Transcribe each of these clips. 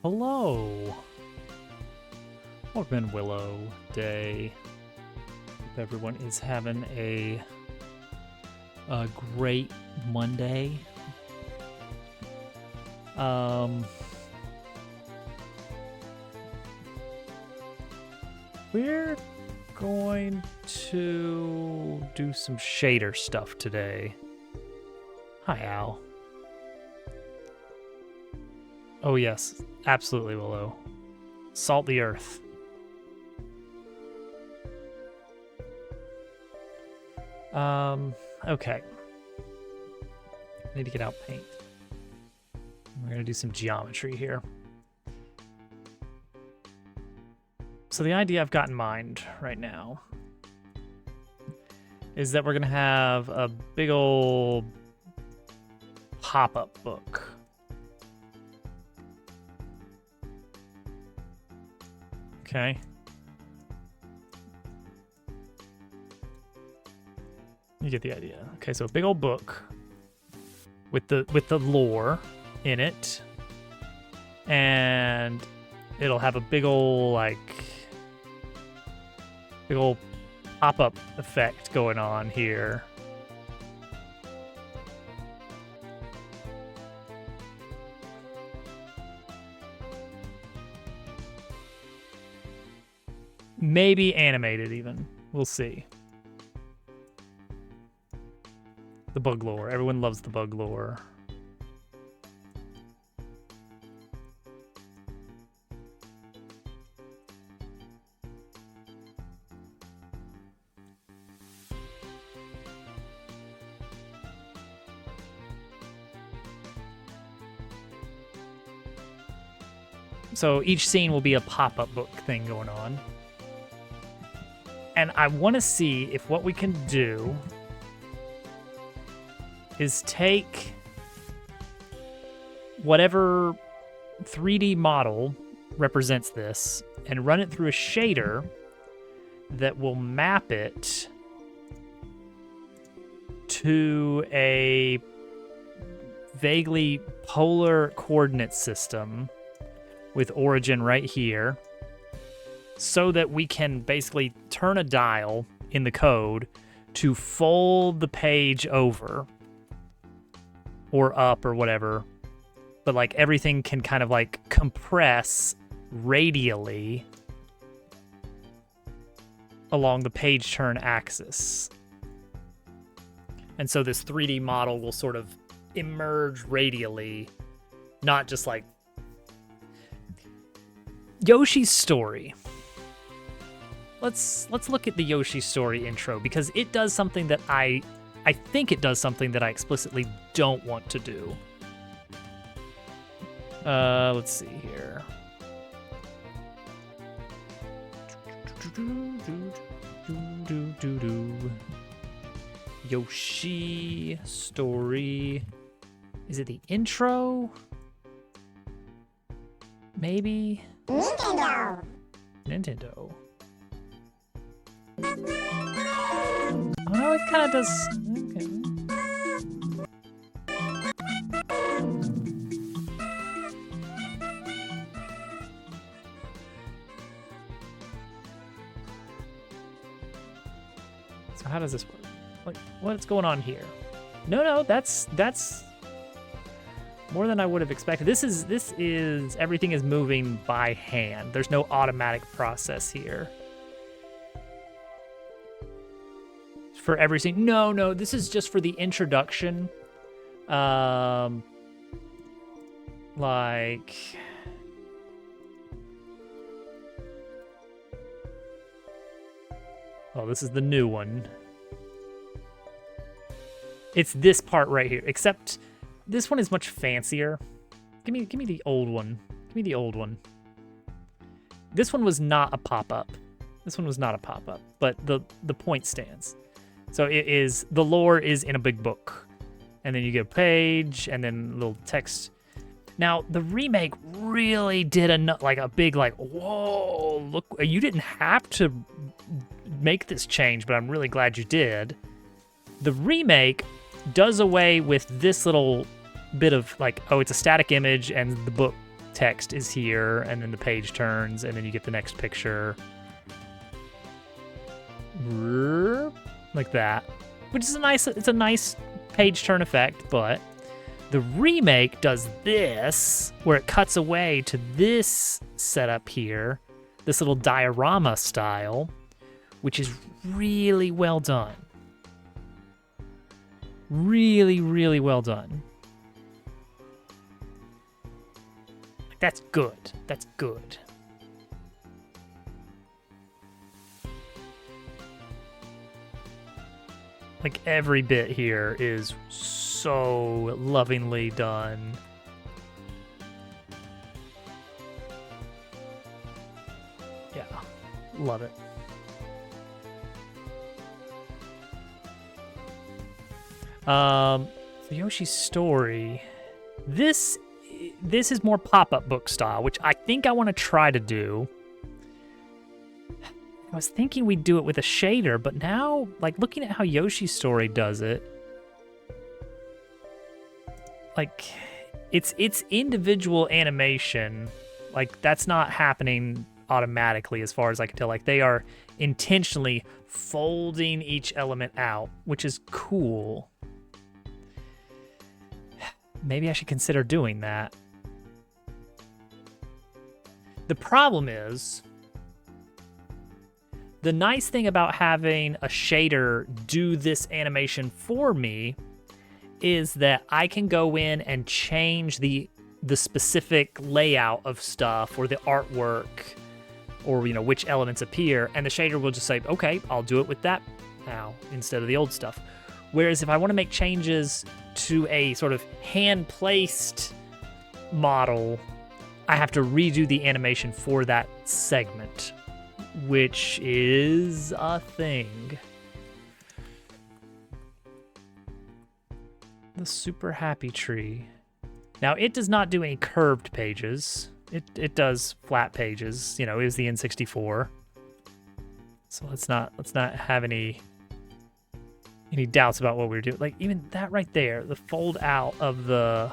Hello. Welcome Willow Day. Hope everyone is having a great Monday. We're going to do some shader stuff today. Hi, Al. Oh yes, absolutely, Willow. Salt the earth. Okay. Need to get out paint. We're gonna do some geometry here. So the idea I've got in mind right now is that we're gonna have a big old pop-up book. Okay. You get the idea. Okay, so a big old book with the lore in it, and it'll have a big old pop-up effect going on here. Maybe animated even. We'll see. The bug lore. Everyone loves the bug lore. So each scene will be a pop-up book thing going on. And I want to see if what we can do is take whatever 3D model represents this and run it through a shader that will map it to a vaguely polar coordinate system with origin right here, so that we can basically turn a dial in the code to fold the page over or up or whatever, but like everything can kind of like compress radially along the page turn axis. And so this 3D model will sort of emerge radially, not just like Yoshi's Story. Let's look at the Yoshi Story intro, because it does something that I think it does something that I explicitly don't want to do. Let's see here. Yoshi Story. Is it the intro? Maybe? Nintendo. Oh, it kind of does. Okay. So how does this work? Like, what's going on here? No, that's more than I would have expected. This is everything is moving by hand. There's no automatic process here. For every scene. No, this is just for the introduction. Like, oh, this is the new one. It's this part right here, except this one is much fancier. Give me the old one. Give me the old one. This one was not a pop-up. This one was not a pop-up, but the point stands. So it is, the lore is in a big book, and then you get a page and then a little text. Now the remake really did a big whoa, look, you didn't have to make this change, but I'm really glad you did. The remake does away with this little bit of like, oh, it's a static image and the book text is here, and then the page turns, and then you get the next picture. Like that. Which is it's a nice page turn effect, but the remake does this, where it cuts away to this setup here, this little diorama style, which is really well done. Really, really well done. That's good. That's good. Like, every bit here is so lovingly done. Yeah, love it. Yoshi's Story. This is more pop-up book style, which I think I want to try to do. I was thinking we'd do it with a shader, but now, like, looking at how Yoshi's Story does it, like, it's individual animation. Like, that's not happening automatically as far as I can tell. Like, they are intentionally folding each element out, which is cool. Maybe I should consider doing that. The problem is, the nice thing about having a shader do this animation for me is that I can go in and change the specific layout of stuff or the artwork or, you know, which elements appear, and the shader will just say, okay, I'll do it with that now instead of the old stuff. Whereas if I want to make changes to a sort of hand-placed model, I have to redo the animation for that segment, which is a thing. The Super Happy Tree. Now, it does not do any curved pages. It does flat pages. You know, it was the N64. So let's not have any doubts about what we're doing. Like, even that right there, the fold out of the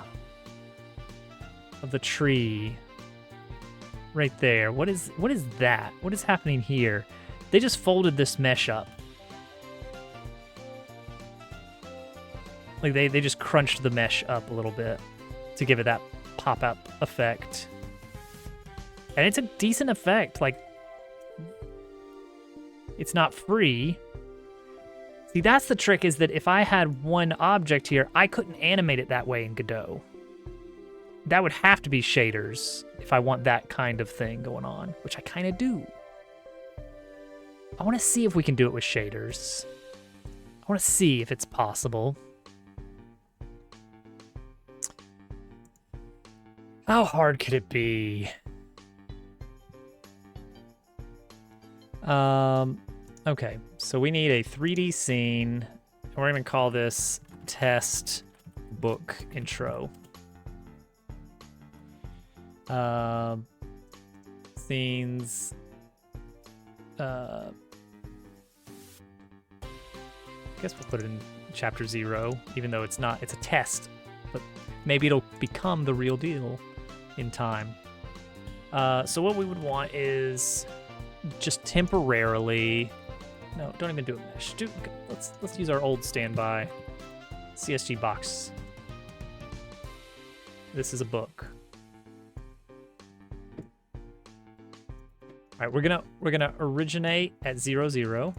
tree right there. What is that? What is happening here? They just folded this mesh up. Like, they just crunched the mesh up a little bit to give it that pop-up effect. And it's a decent effect. Like, it's not free. See, that's the trick, is that if I had one object here, I couldn't animate it that way in Godot. That would have to be shaders if I want that kind of thing going on, which I kind of do. I want to see if we can do it with shaders. I want to see if it's possible. How hard could it be? Okay, so we need a 3D scene. We're gonna call this test book intro. Scenes. I guess we'll put it in chapter 0, even though it's not. It's a test, but maybe it'll become the real deal in time. So what we would want is just temporarily. No, don't even do a mesh. Let's use our old standby CSG box. This is a book. All right, we're gonna originate at 0, 0.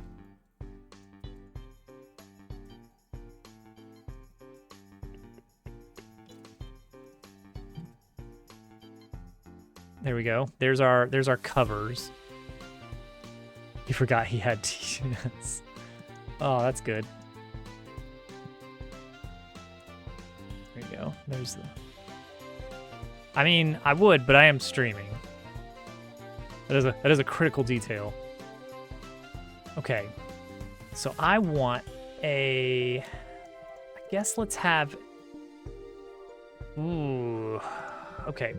There we go. There's our covers. He forgot he had T-shirts. Oh, that's good. There you go. There's the... I mean, I would, but I am streaming. That is a critical detail. Okay. So I want a... I guess let's have... Ooh. Okay.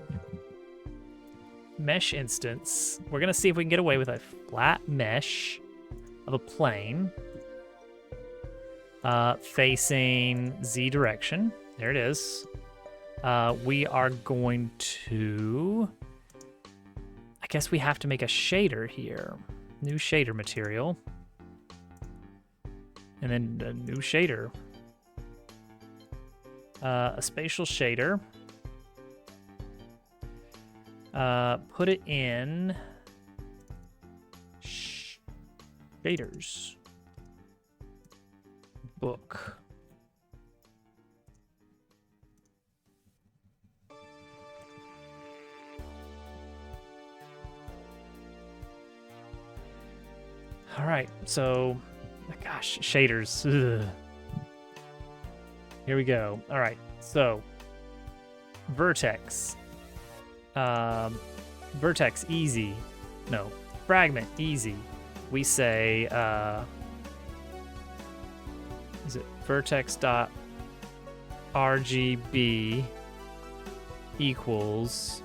Mesh instance. We're gonna see if we can get away with a flat mesh of a plane facing Z direction. There it is. we are going to... I guess we have to make a shader here. New shader material. And then a new shader. A spatial shader. Put it in shaders book. All right, so, gosh, shaders. Ugh. Here we go. All right, so vertex. Vertex easy. No, fragment easy. We say, is it vertex dot RGB equals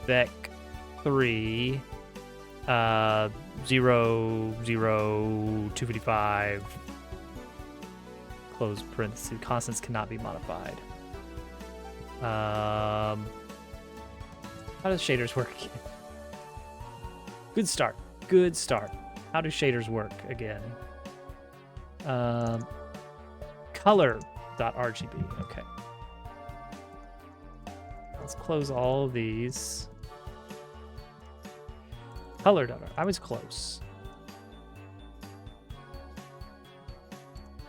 vec 3 0 0 255 close parentheses. Constants cannot be modified. How does shaders work? Good start. Good start. How do shaders work again? Color.rgb. Okay. Let's close all of these. Color. I was close.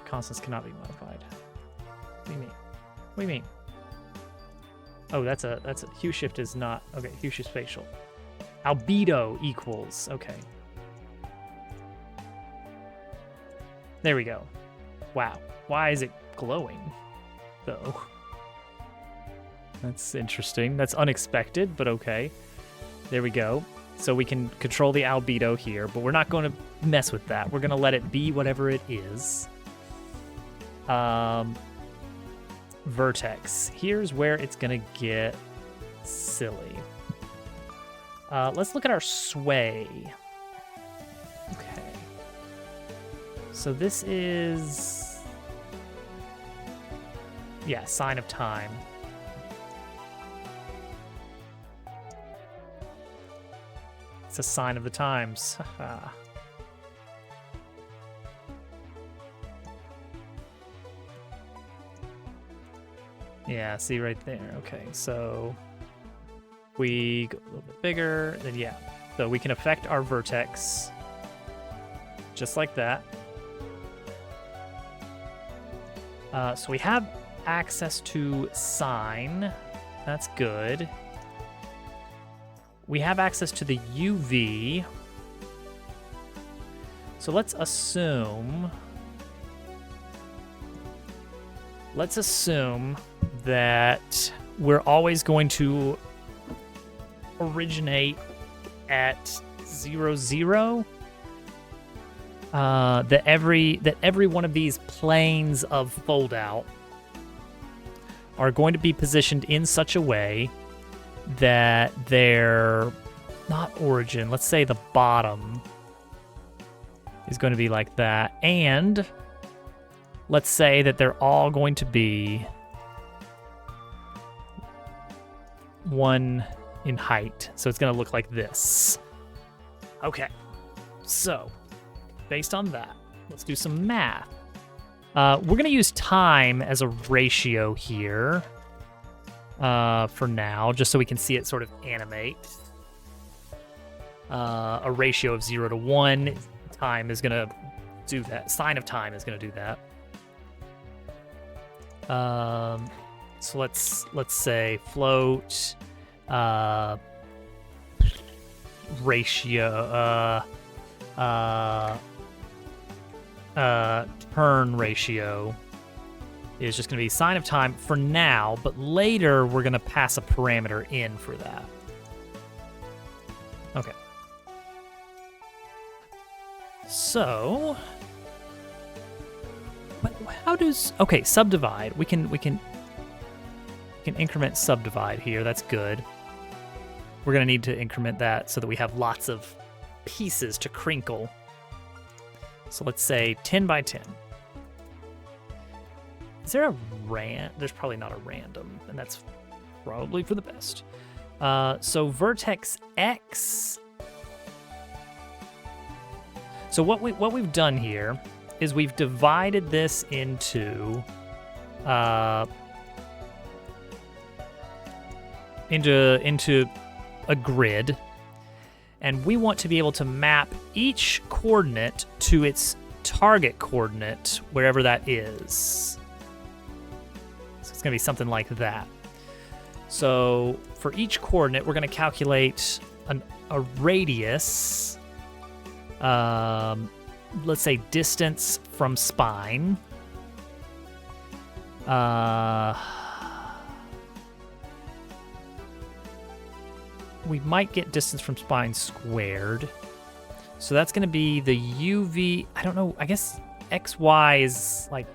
Constants cannot be modified. What do you mean? What do you mean? Oh, that's a hue shift is not okay. Hue shift spatial. Albedo equals okay. There we go. Wow. Why is it glowing though? That's interesting. That's unexpected, but okay. There we go. So we can control the albedo here, but we're not going to mess with that. We're going to let it be whatever it is. Vertex. Here's where it's going to get silly. Let's look at our sway. Okay. So this is... yeah, sign of time. It's a sign of the times. Yeah, see right there. Okay, so we go a little bit bigger, then yeah. So we can affect our vertex just like that. So we have access to sign. That's good. We have access to the UV. So let's assume that we're always going to originate at 0, 0. That every one of these planes of fold out are going to be positioned in such a way that they're not origin. Let's say the bottom is going to be like that. And let's say that they're all going to be 1 in height. So it's going to look like this. Okay. So based on that, let's do some math. We're going to use time as a ratio here. For now, just so we can see it sort of animate. A ratio of 0 to 1. Time is going to do that. Sign of time is going to do that. So let's say float ratio turn ratio is just going to be sign of time for now, but later we're going to pass a parameter in for that. Okay. So, how does... okay, subdivide. We can increment subdivide here. That's good. We're going to need to increment that so that we have lots of pieces to crinkle. So let's say 10 by 10. Is there a There's probably not a random, and that's probably for the best. So vertex X. So what we've done here is we've divided this into a grid, and we want to be able to map each coordinate to its target coordinate, wherever that is. So it's going to be something like that. So for each coordinate, we're going to calculate a radius. Let's say distance from spine. We might get distance from spine squared. So that's going to be the UV. I don't know. I guess XY is like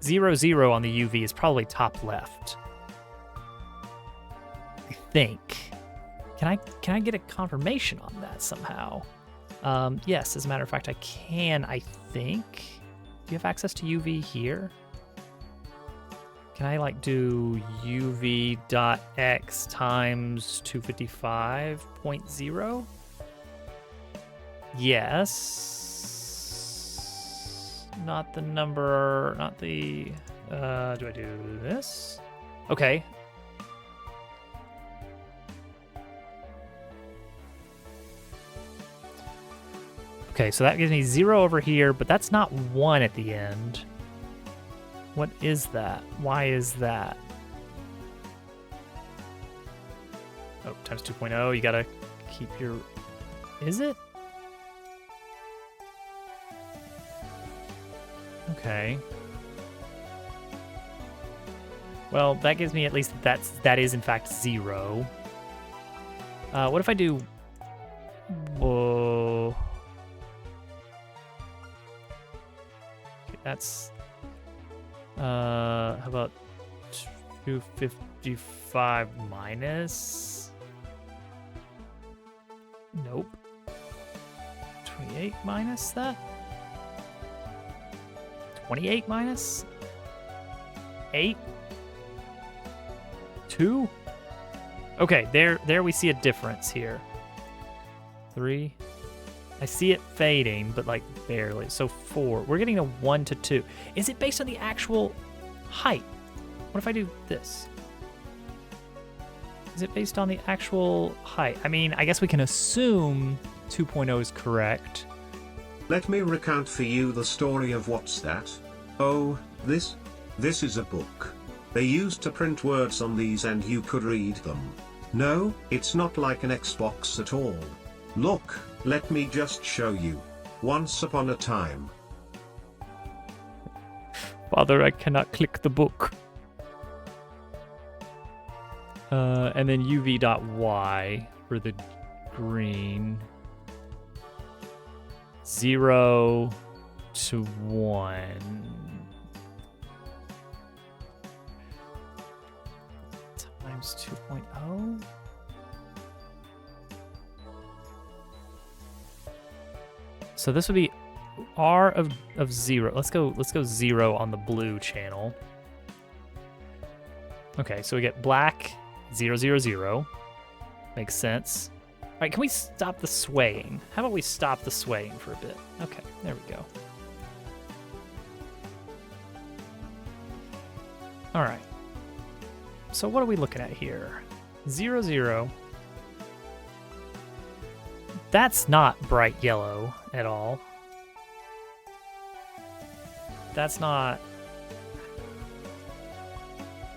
0, 0 on the UV is probably top left. I think. Can I get a confirmation on that somehow? Yes, as a matter of fact, I can, I think. Do you have access to UV here? Can I like do uv.x times 255.0? Yes. Not the number, not the, do I do this? Okay. Okay, so that gives me 0 over here, but that's not 1 at the end. What is that? Why is that? Oh, times 2.0, you gotta keep your... Is it? Okay. Well, that gives me at least that is in fact 0. What if I do... Whoa. Okay, that's... how about 255 minus? Nope. 28 minus that? 28 minus? 8? 2? Okay, there we see a difference here. 3. I see it fading, but like barely. So 4. We're getting a 1 to 2. Is it based on the actual height? What if I do this? Is it based on the actual height? I mean, I guess we can assume 2.0 is correct. Let me recount for you the story of what's that? Oh, this is a book. They used to print words on these and you could read them. No, it's not like an Xbox at all. Look, let me just show you. Once upon a time. Father, I cannot click the book. And then uv.y for the green. 0 to 1. Times 2.0. So this would be R of 0. Let's go 0 on the blue channel. Okay, so we get black 0, 0, 0. Makes sense. All right, can we stop the swaying? How about we stop the swaying for a bit? Okay, there we go. All right. So what are we looking at here? 0, 0. That's not bright yellow at all. That's not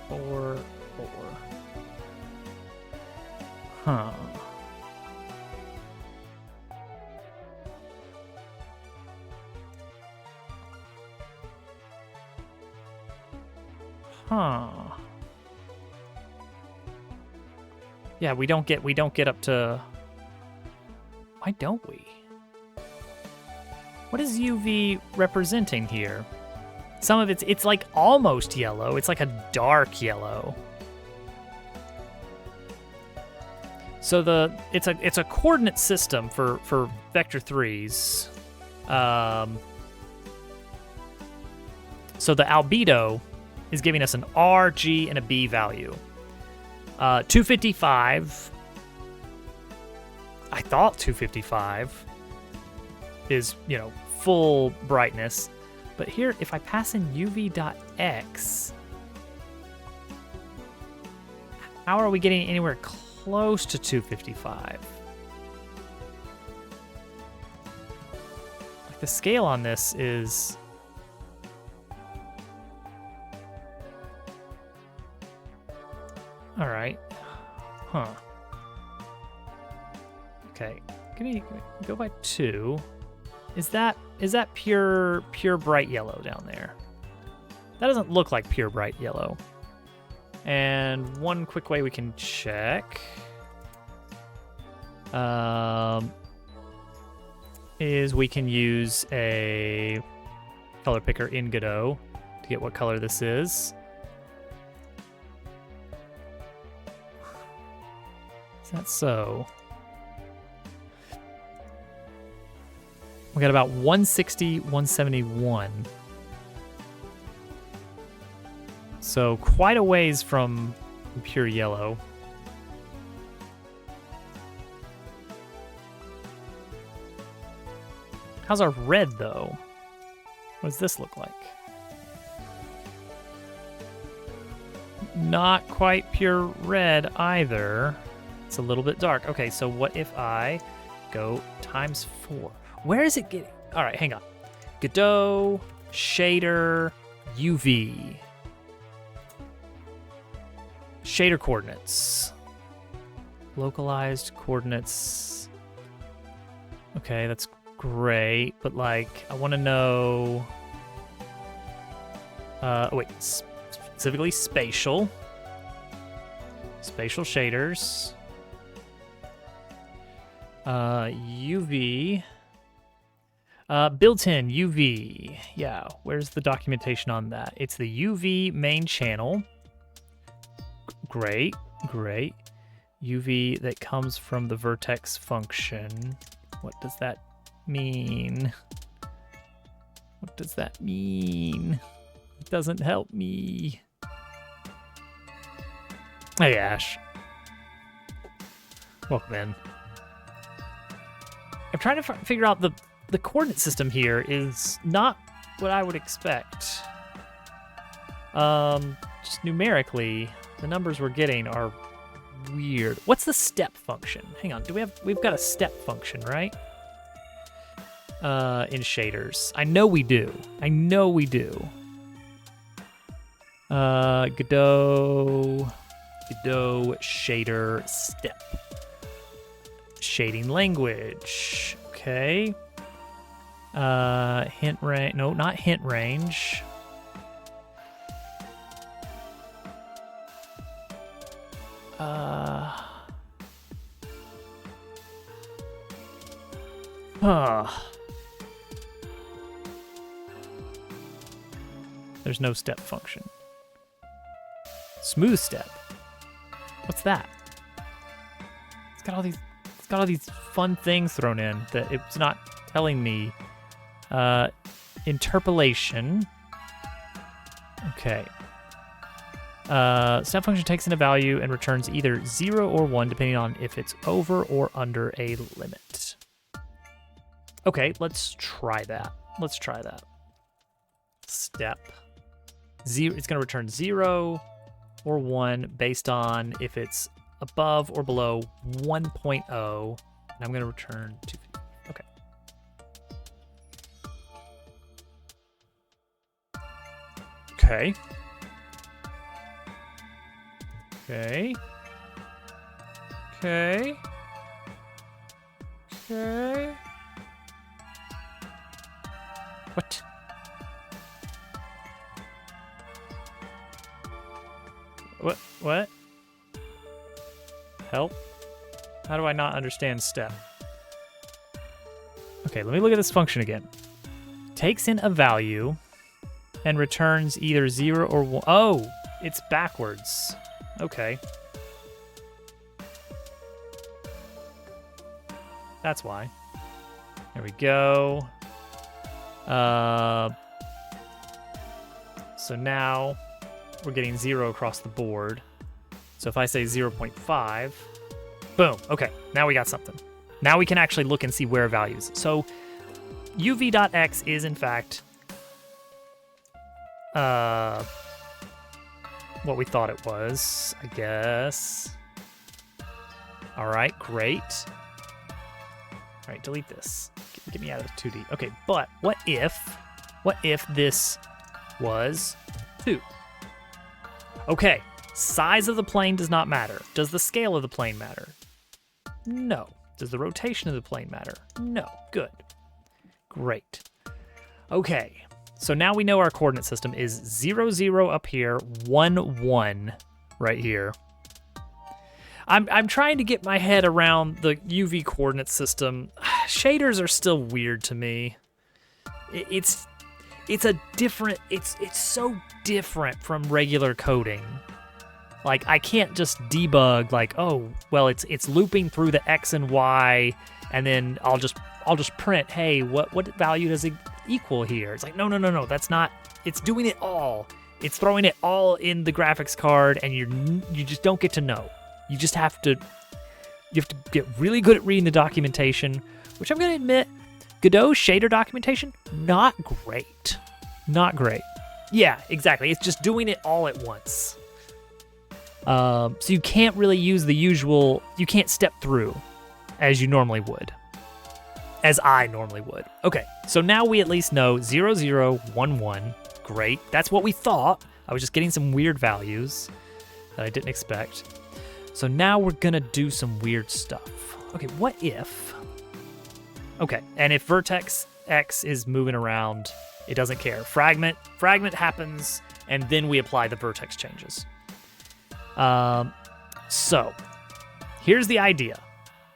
4, 4. Huh. Huh. Yeah, we don't get up to... Why don't we? What is UV representing here? Some of it's like almost yellow. It's like a dark yellow. So it's a coordinate system for vector 3s. So the albedo is giving us an R, G, and a B value. 255. I thought 255 is, full brightness. But here, if I pass in UV.X, how are we getting anywhere close to 255? Like the scale on this is... All right. Huh. Okay. Can you go by 2? Is that pure bright yellow down there? That doesn't look like pure bright yellow. And one quick way we can check is we can use a color picker in Godot to get what color this is. Is that so? We got about 160, 171. So quite a ways from pure yellow. How's our red, though? What does this look like? Not quite pure red either. It's a little bit dark. Okay, so what if I go times 4? Where is it getting? All right, hang on. Godot, shader, UV. Shader coordinates. Localized coordinates. Okay, that's great, but like, I want to know... specifically spatial. Spatial shaders. UV. Built-in UV. Yeah, where's the documentation on that? It's the UV main channel. Great. UV that comes from the vertex function. What does that mean? What does that mean? It doesn't help me. Hey, Ash. Welcome in. I'm trying to figure out the coordinate system here is not what I would expect. Just numerically, the numbers we're getting are weird. What's the step function? Hang on, we've got a step function, right? In shaders. I know we do. Godot shader step. Shading language. Okay. Hint range. No, not hint range. There's no step function. Smooth step. What's that? It's got all these fun things thrown in that it's not telling me. Interpolation. Okay. Step function takes in a value and returns either 0 or 1 depending on if it's over or under a limit. Okay, let's try that. Step. 0. It's going to return 0 or 1 based on if it's above or below 1.0. And I'm going to return 2. Okay. Okay. Okay. Okay. Okay. What? What? Help? How do I not understand step? Okay, let me look at this function again. Takes in a value and returns either 0 or 1. Oh, it's backwards. Okay. That's why. There we go. So now we're getting 0 across the board. So if I say 0.5, boom. Okay, now we got something. Now we can actually look and see where values. So uv.x is in fact what we thought it was, I guess. All right, great. All right, delete this. Get me out of 2D. Okay, but what if this was 2? Okay, size of the plane does not matter. Does the scale of the plane matter? No. Does the rotation of the plane matter? No. Good. Great. Okay, so now we know our coordinate system is 0, 0 up here, 1, 1 right here. I'm trying to get my head around the UV coordinate system. Shaders are still weird to me. It's so different from regular coding. Like, I can't just debug like, oh, well, it's looping through the X and Y, and then I'll just print, hey, what value does it equal here? It's like, no, that's not. It's doing it all. It's throwing it all in the graphics card, and you just don't get to know. You just have to get really good at reading the documentation, which I'm gonna admit, Godot's shader documentation, not great. Not great. Yeah, exactly. It's just doing it all at once. So you can't really use the usual, you can't step through as you normally would. As I normally would. Okay, so now we at least know 0, 0, 1, 1. Great. That's what we thought. I was just getting some weird values that I didn't expect. So now we're gonna do some weird stuff. Okay, what if... Okay, and if vertex X is moving around, it doesn't care. Fragment happens, and then we apply the vertex changes. So, here's the idea.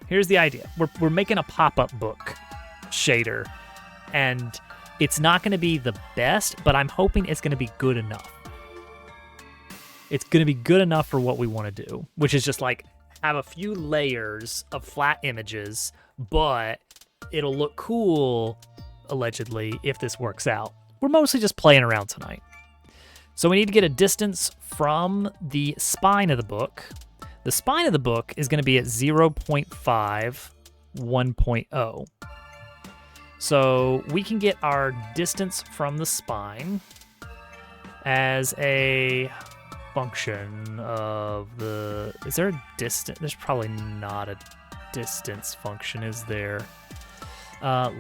We're making a pop-up book shader, and it's not going to be the best, but I'm hoping it's going to be good enough. It's going to be good enough for what we want to do, which is just like have a few layers of flat images, but it'll look cool, allegedly, if this works out. We're mostly just playing around tonight. So we need to get a distance from the spine of the book. The spine of the book is going to be at 0.5, 1.0. So we can get our distance from the spine as a function of the... Is there a distance? There's probably not a distance function, is there?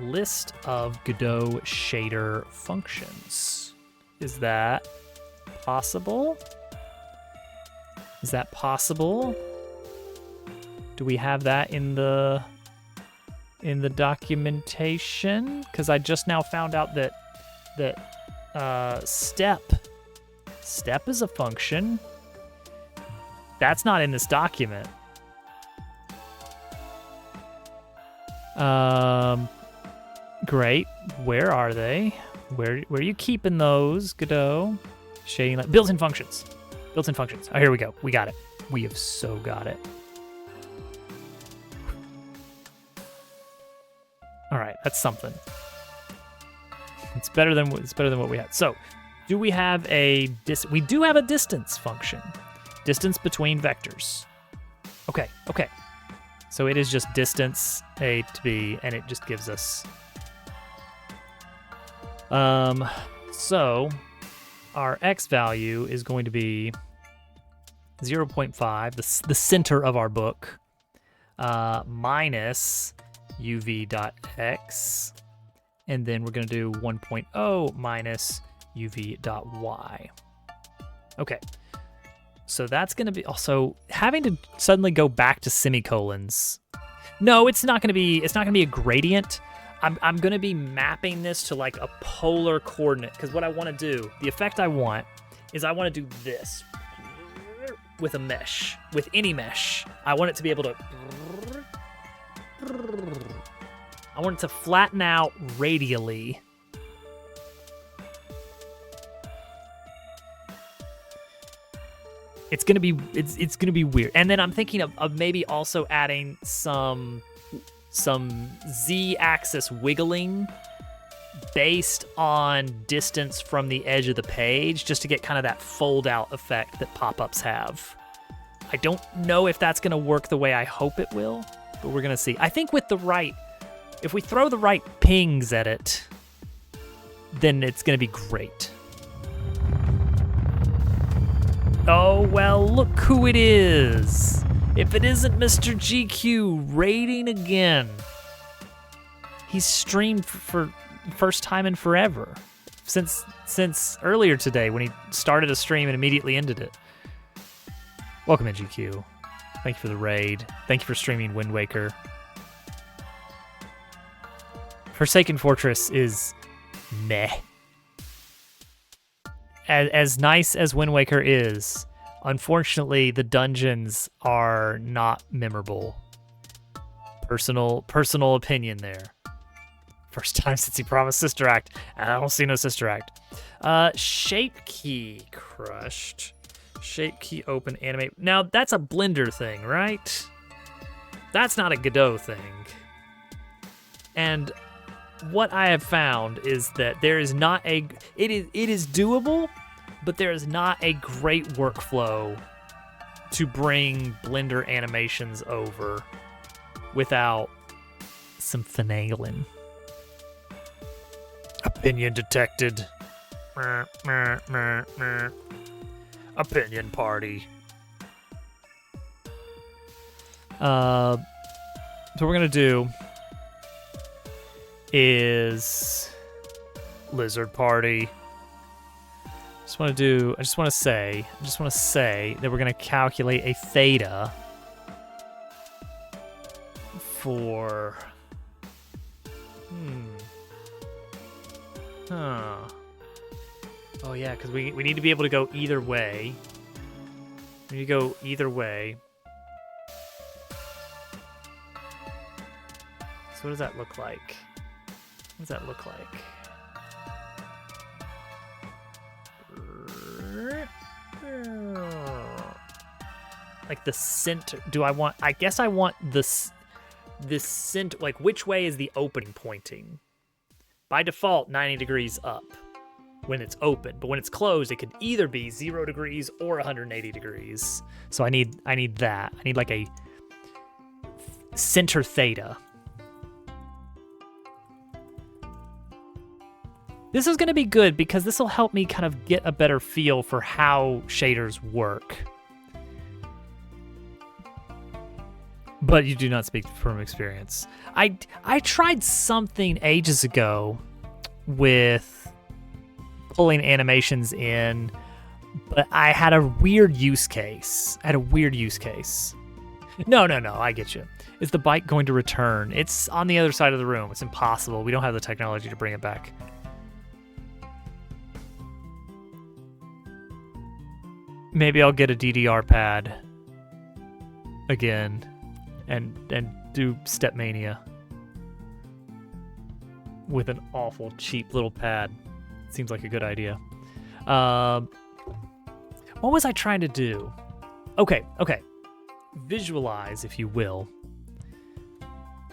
List of Godot shader functions. Is that possible? Is that possible? Do we have that in the documentation? Because I just now found out that step is a function. That's not in this document. Great. Where are they? Where are you keeping those, Godot? Shading built-in functions. Built-in functions. Oh, here we go. We got it. We have so got it. All right, that's something. It's better than what we had. So, do we have a we do have a distance function. Distance between vectors. Okay. So it is just distance A to B, and it just gives us. So our x value is going to be 0.5, the center of our book, minus uv.x, and then we're going to do 1.0 minus uv.y. Okay. So that's going to be also having to suddenly go back to semicolons. No, it's not going to be a gradient. I'm going to be mapping this to like a polar coordinate, because what I want to do, the effect I want is I want to do this with a mesh, with any mesh. I want it to be able to flatten out radially. It's gonna be weird. And then I'm thinking of maybe also adding some z-axis wiggling based on distance from the edge of the page, just to get kind of that fold out effect that pop-ups have. I don't know if that's going to work the way I hope it will, but we're going to see. I think with the right, if we throw the right pings at it, then it's going to be great. Oh, well, look who it is. If it isn't Mr. GQ raiding again. He's streamed for first time in forever. Since earlier today when he started a stream and immediately ended it. Welcome in, GQ. Thank you for the raid. Thank you for streaming Wind Waker. Forsaken Fortress is meh. As nice as Wind Waker is, unfortunately, the dungeons are not memorable. Personal opinion there. First time since he promised Sister Act, and I don't see no Sister Act. Shape key crushed. Shape key open animate. Now that's a Blender thing, right? That's not a Godot thing. And what I have found is that there is not a. It is doable, but there is not a great workflow to bring Blender animations over without some finagling. Opinion detected. Opinion party. So what we're gonna do is Lizard Party. I just want to say that we're gonna calculate a theta for Oh yeah, because we need to be able to go either way. We need to go either way. So what does that look like? What does that look like? Like the center. I guess I want this center. Like, which way is the opening pointing? By default, 90 degrees up when it's open, but when it's closed, it could either be 0 degrees or 180 degrees. So I need that. I need like a center theta. This is going to be good because this will help me kind of get a better feel for how shaders work. But you do not speak from experience. I tried something ages ago with pulling animations in, but I had a weird use case. No, I get you. Is the bike going to return? It's on the other side of the room. It's impossible. We don't have the technology to bring it back. Maybe I'll get a DDR pad again and do Stepmania with an awful cheap little pad. Seems like a good idea. What was I trying to do? Okay. Visualize, if you will,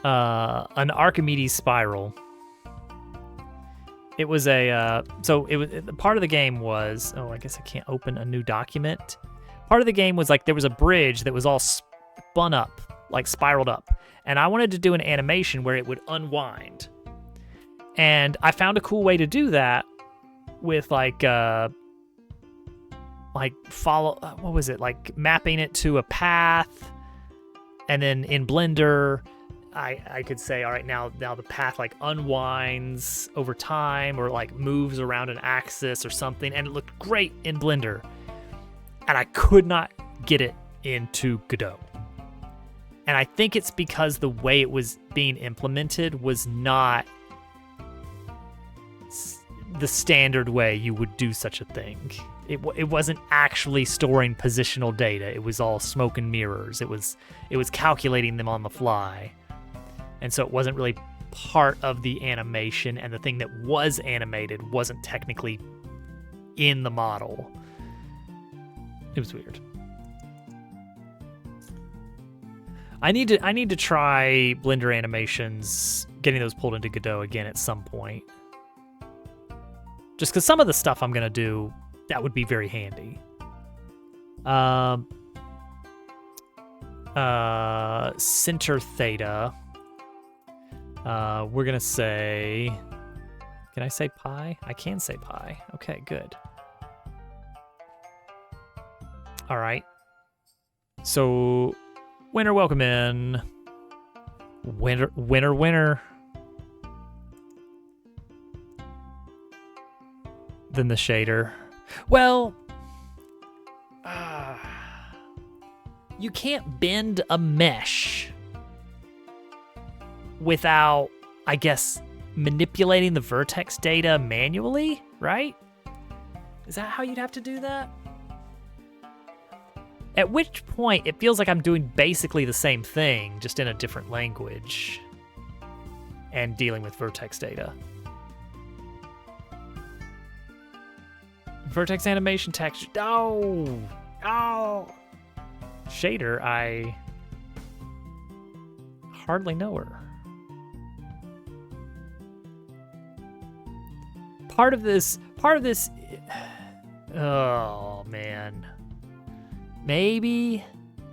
an Archimedes spiral. It was part of the game was, I guess I can't open a new document. Part of the game was like there was a bridge that was all spun up, like spiraled up. And I wanted to do an animation where it would unwind. And I found a cool way to do that with like mapping it to a path. And then in Blender, I could say, all right, now the path like unwinds over time or like moves around an axis or something, and it looked great in Blender. And I could not get it into Godot. And I think it's because the way it was being implemented was not the standard way you would do such a thing. It wasn't actually storing positional data. It was all smoke and mirrors. It was calculating them on the fly. And so it wasn't really part of the animation, and the thing that was animated wasn't technically in the model. It was weird. I need to try Blender animations, getting those pulled into Godot again at some point. Just because some of the stuff I'm going to do, that would be very handy. Center theta. We're going to say... Can I say pi? I can say pi. Okay, good. All right. So, winner, welcome in. Winner, winner, winner. Then the shader. Well, you can't bend a mesh without, I guess, manipulating the vertex data manually, right? Is that how you'd have to do that? At which point, it feels like I'm doing basically the same thing, just in a different language and dealing with vertex data. Vertex animation texture. Oh! Oh! Shader, I hardly know her. Part of this, oh man. Maybe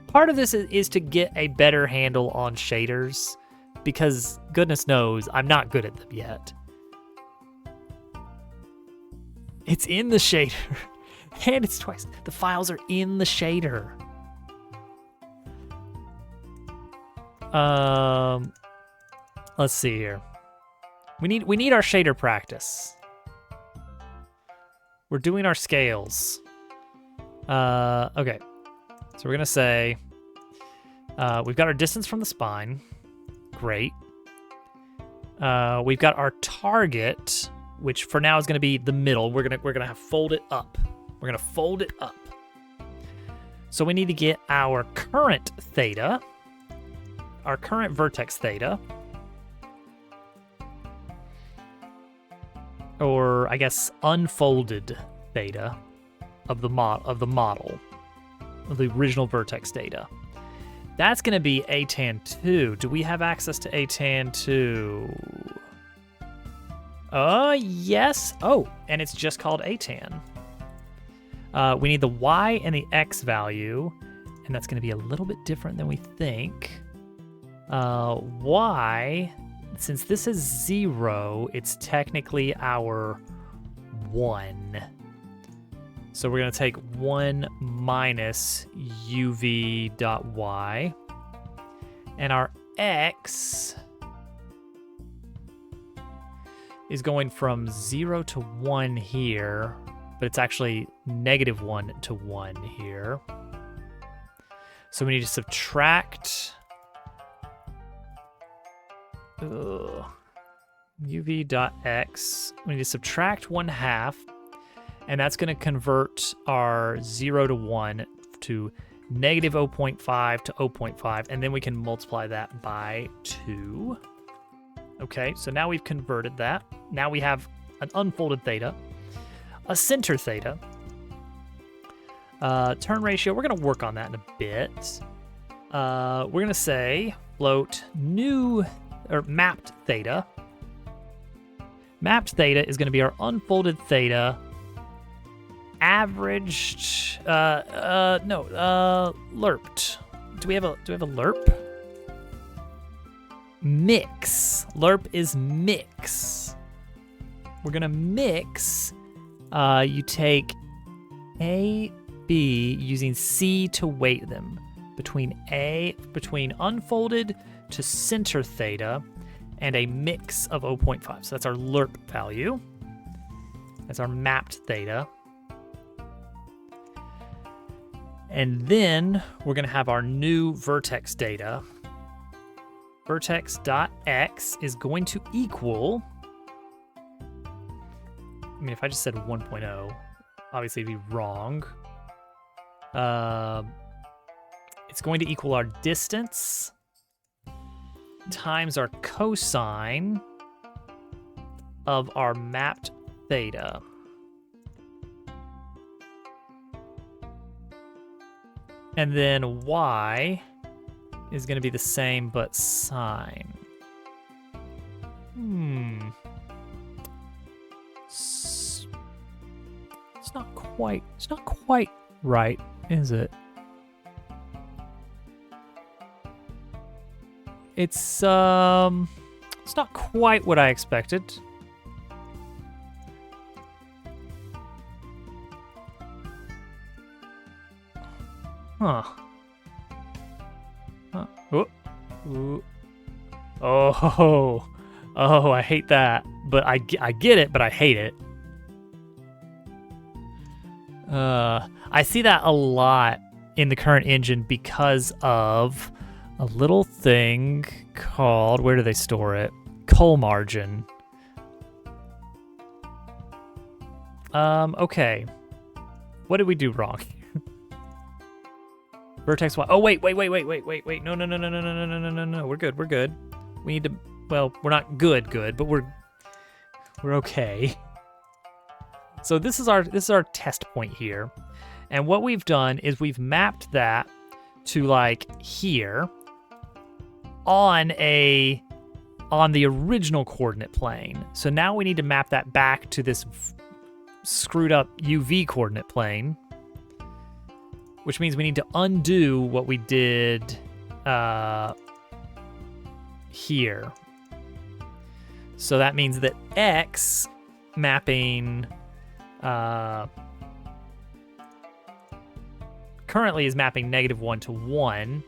part of this is to get a better handle on shaders, because goodness knows I'm not good at them yet. It's in the shader, and it's twice. The files are in the shader. Let's see here. We need our shader practice. We're doing our scales. Okay. So we're gonna say we've got our distance from the spine. Great. We've got our target, which for now is gonna be the middle. We're gonna have fold it up. We're gonna fold it up. So we need to get our current theta, our current vertex theta, or I guess unfolded theta of the model. Of the original vertex data. That's going to be ATAN 2. Do we have access to ATAN 2? Yes. Oh, and it's just called ATAN. We need the Y and the X value, and that's going to be a little bit different than we think. Y, since this is 0, it's technically our 1. So we're going to take 1 minus uv.y, and our x is going from 0 to 1 here, but it's actually -1 to 1 here. So we need to subtract uv.x. We need to subtract 1/2. And that's going to convert our 0 to 1 to -0.5 to 0.5, and then we can multiply that by 2. Okay, so now we've converted that. Now we have an unfolded theta, a center theta, turn ratio. We're going to work on that in a bit. We're going to say float new, or mapped theta. Mapped theta is going to be our unfolded theta averaged, lerped. Do we have a lerp? Mix. Lerp is mix. We're gonna mix. You take A, B, using C to weight them between unfolded to center theta, and a mix of 0.5. So that's our lerp value. That's our mapped theta. And then we're going to have our new vertex data. Vertex.x is going to equal, I mean, if I just said 1.0, obviously it'd be wrong. It's going to equal our distance times our cosine of our mapped theta. And then y is going to be the same, but sine. It's not quite right, is it? It's not quite what I expected. Huh. Huh. Oh. Ooh. Oh, I hate that. But I get it, but I hate it. I see that a lot in the current engine because of a little thing called, where do they store it? Cull margin. Okay. What did we do wrong? Vertex Y. Oh, wait. No. We're good. We need to, well, we're not good, but we're okay. So this is our test point here. And what we've done is we've mapped that to like here on the original coordinate plane. So now we need to map that back to this screwed up UV coordinate plane, which means we need to undo what we did here. So that means that X mapping currently is mapping -1 to 1.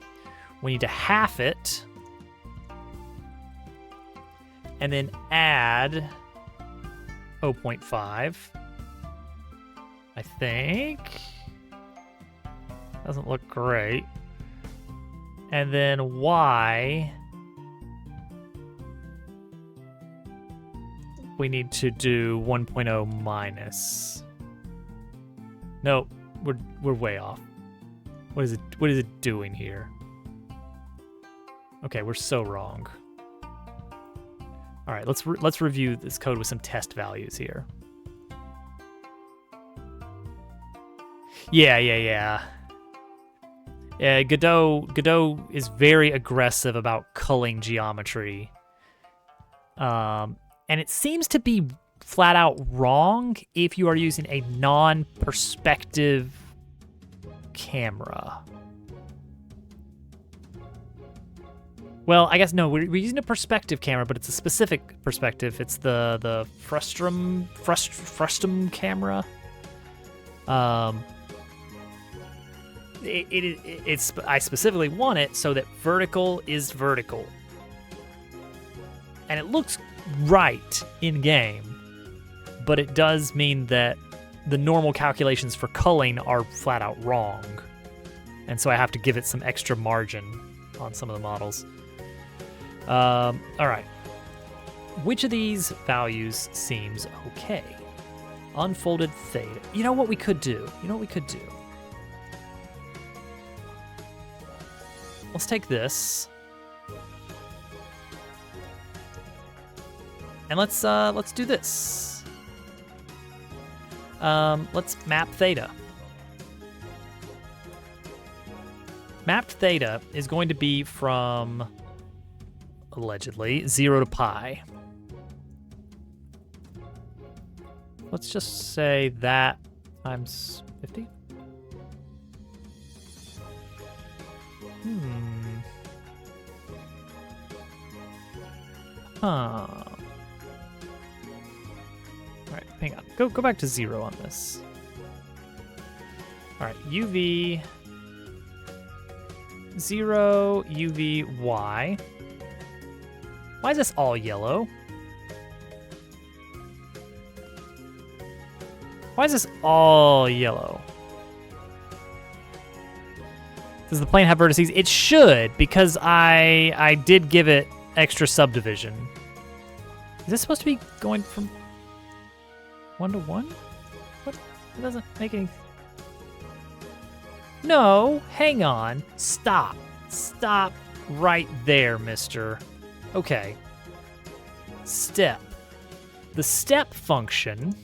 We need to half it and then add 0.5, I think. Doesn't look great. And then Y, we need to do 1.0 minus. No, we're way off. What is it doing here? Okay, we're so wrong. All right, let's review this code with some test values here. Yeah, Godot is very aggressive about culling geometry. And it seems to be flat out wrong if you are using a non-perspective camera. Well, I guess no, we're using a perspective camera, but it's a specific perspective. It's the frustum camera. It's I specifically want it so that vertical is vertical, and it looks right in game, but it does mean that the normal calculations for culling are flat out wrong, and so I have to give it some extra margin on some of the models. All right, which of these values seems okay? Unfolded theta. You know what we could do? Let's take this. And let's do this. Let's map theta. Mapped theta is going to be from, allegedly, 0 to pi. Let's just say that times 50. All right, hang on. Go back to 0 on this. All right, UV 0, UV Y. Why is this all yellow? Why is this all yellow? Does the plane have vertices? It should, because I did give it extra subdivision. Is this supposed to be going from 1 to 1? What? It doesn't make any... No, hang on. Stop. Stop right there, mister. Okay. Step. The step function,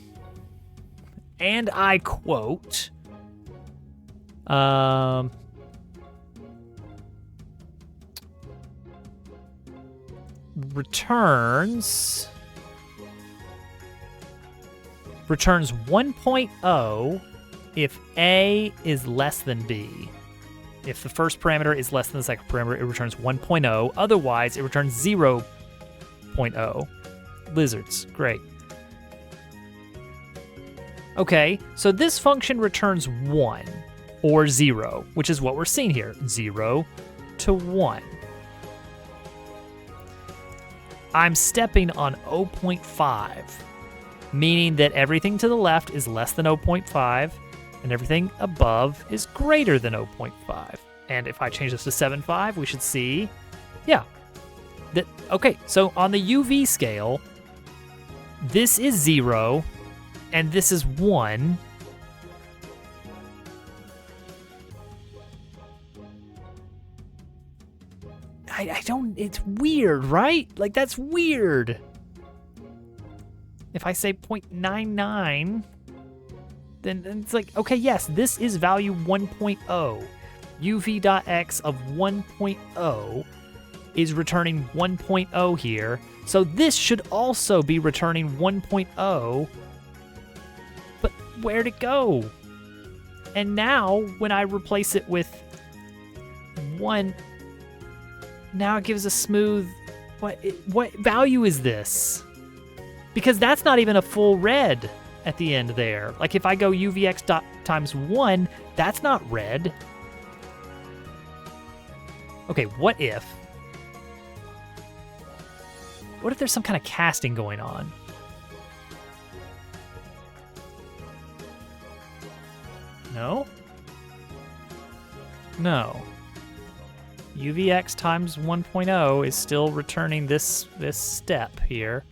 and I quote, returns returns 1.0 if A is less than B. If the first parameter is less than the second parameter, it returns 1.0. Otherwise, it returns 0.0. Lizards, great. Okay, so this function returns 1 or 0, which is what we're seeing here, 0 to 1. I'm stepping on 0.5, meaning that everything to the left is less than 0.5, and everything above is greater than 0.5. And if I change this to 7.5, we should see, yeah. Okay, so on the UV scale, this is 0, and this is 1. I don't, it's weird, right? Like, that's weird. If I say 0.99, then it's like, okay, yes, this is value 1.0. uv.x of 1.0 is returning 1.0 here. So this should also be returning 1.0. But where'd it go? And now, when I replace it with 1, now it gives a smooth, what value is this? Because that's not even a full red at the end there. Like if I go uvx dot times 1, that's not red. Okay, what if there's some kind of casting going on? No? No. UVX times 1.0 is still returning this step here.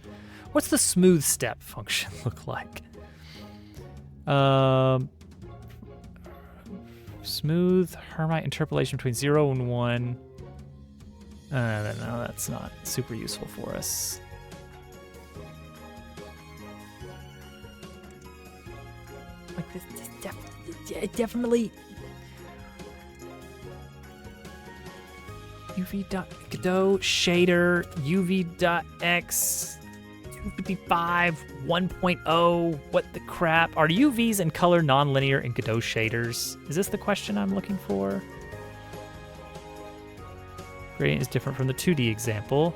What's the smooth step function look like? Smooth Hermite interpolation between 0 and 1. No, that's not super useful for us. Like this definitely. uv.Godot shader uv.x 255 1.0. What the crap? Are UVs and color nonlinear in Godot shaders? Is this the question I'm looking for? Gradient is different from the 2D example.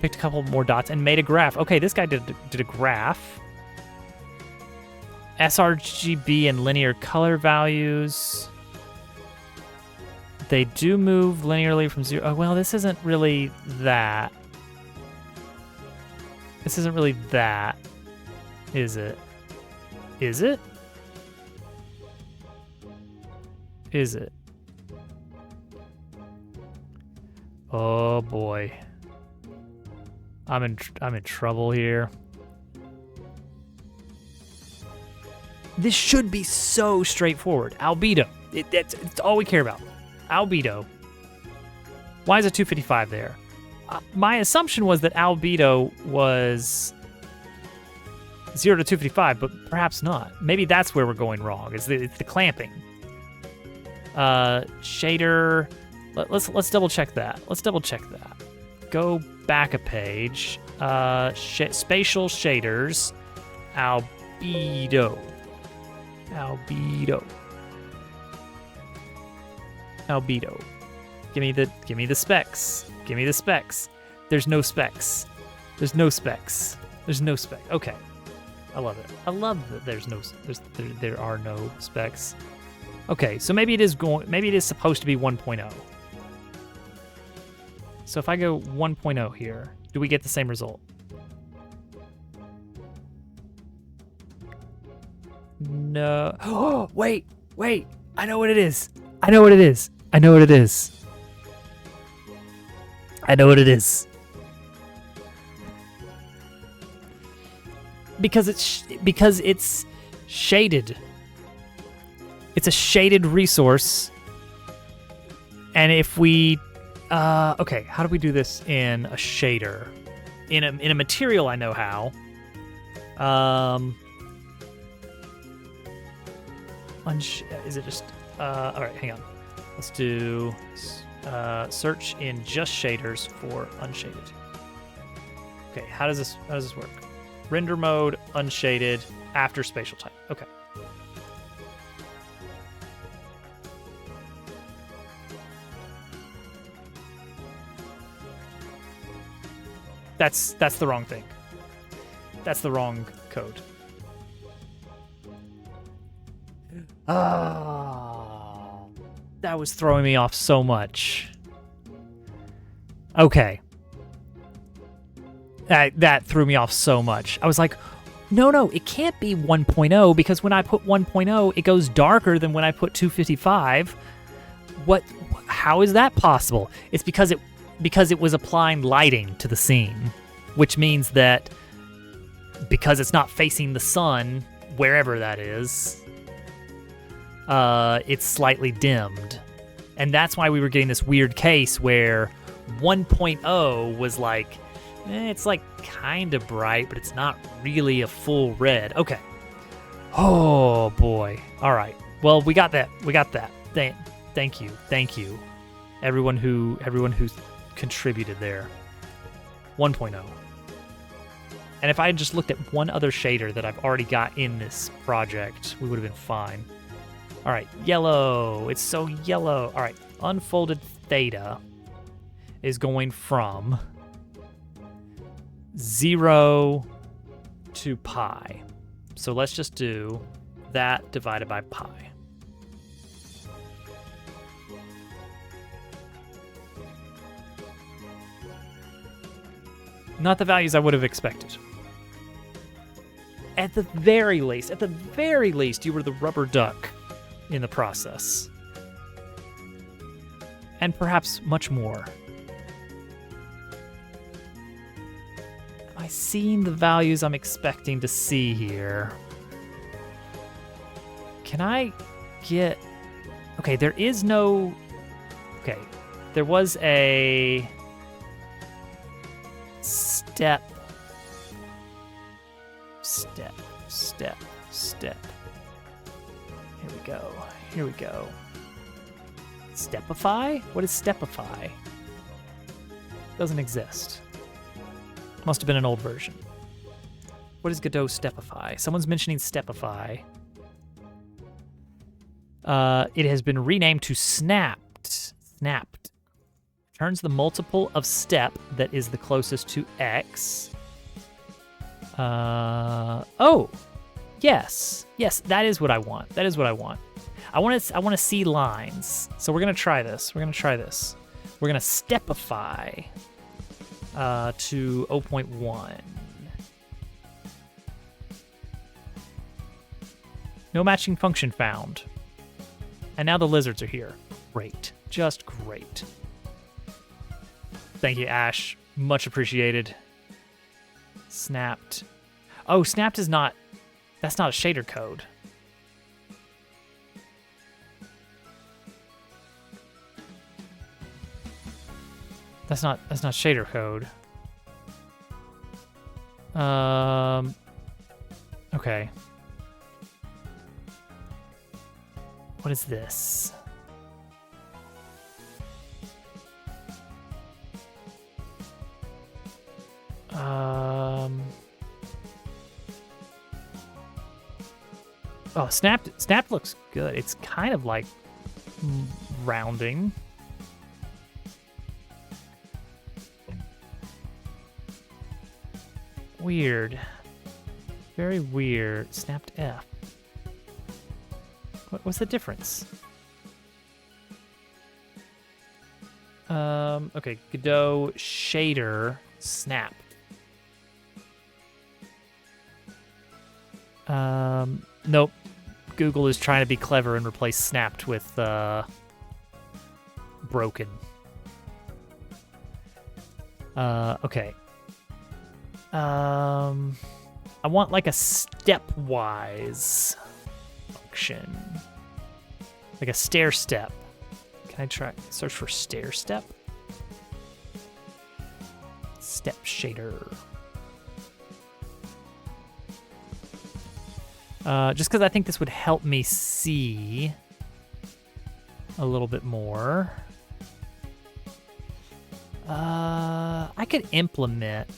Picked a couple more dots and made a graph. Okay, this guy did a graph. sRGB and linear color values. They do move linearly from 0. Oh, well, this isn't really that. This isn't really that, is it? Is it? Is it? Oh boy. I'm in trouble here. This should be so straightforward. Albedo. It's all we care about. Albedo. Why is it 255 there? My assumption was that albedo was 0 to 255, but perhaps not. Maybe that's where we're going wrong. It's the clamping. Shader. Let's double check that. Go back a page. Spatial shaders. Albedo. Give me the specs. Give me the specs. There's no specs. Okay. I love it. I love that there are no specs. Okay, so maybe it is supposed to be 1.0. So if I go 1.0 here, do we get the same result? No. Oh, wait. I know what it is. Because it's shaded. It's a shaded resource. And if we okay, how do we do this in a shader? In a material I know how. Is it just all right, hang on. Let's do search in just shaders for unshaded. Okay, how does this work? Render mode, unshaded, after spatial type. Okay. That's the wrong thing. That's the wrong code. Ah, that was throwing me off so much. Okay. That threw me off so much. I was like, no, it can't be 1.0 because when I put 1.0, it goes darker than when I put 255. How is that possible? It's because it was applying lighting to the scene, which means that because it's not facing the sun, wherever that is, it's slightly dimmed. And that's why we were getting this weird case where 1.0 was like, it's like kind of bright, but it's not really a full red. Okay. Oh boy. All right. Well, we got that. Thank you. Everyone who contributed there. 1.0. And if I had just looked at one other shader that I've already got in this project, we would have been fine. All right, yellow. It's so yellow. All right, unfolded theta is going from 0 to pi. So let's just do that divided by pi. Not the values I would have expected. At the very least, you were the rubber duck in the process. And perhaps much more. Am I seeing the values I'm expecting to see here? Can I get... Okay, there is no... Okay, there was a... Step. Here we go. Stepify? What is Stepify? Doesn't exist. Must have been an old version. What is Godot Stepify? Someone's mentioning Stepify. It has been renamed to Snapped. Snapped. Turns the multiple of step that is the closest to x. Oh, yes, that is what I want. I want to see lines. So we're gonna try this. We're gonna stepify to 0.1. No matching function found. And now the lizards are here. Great, just great. Thank you, Ash. Much appreciated. Snapped. Oh, snapped is not... That's not a shader code. That's not shader code. Okay. What is this? Oh, Snapped looks good. It's kind of like rounding. Weird. Very weird. Snapped F. What's the difference? Okay, Godot shader snap. Nope. Google is trying to be clever and replace snapped with broken. Okay. I want like a stepwise function. Like a stair step. Can I search for stair step? Step shader. Just because I think this would help me see a little bit more. I could implement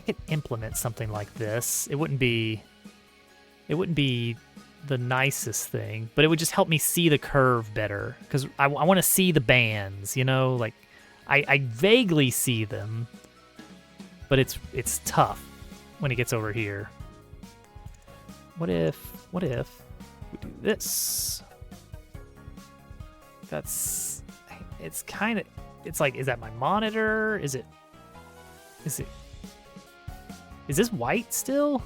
I could implement something like this. It wouldn't be the nicest thing, but it would just help me see the curve better, because I want to see the bands, you know, like I vaguely see them, but it's tough when it gets over here. What if we do this? It's kind of, it's like, is that my monitor? Is this white still?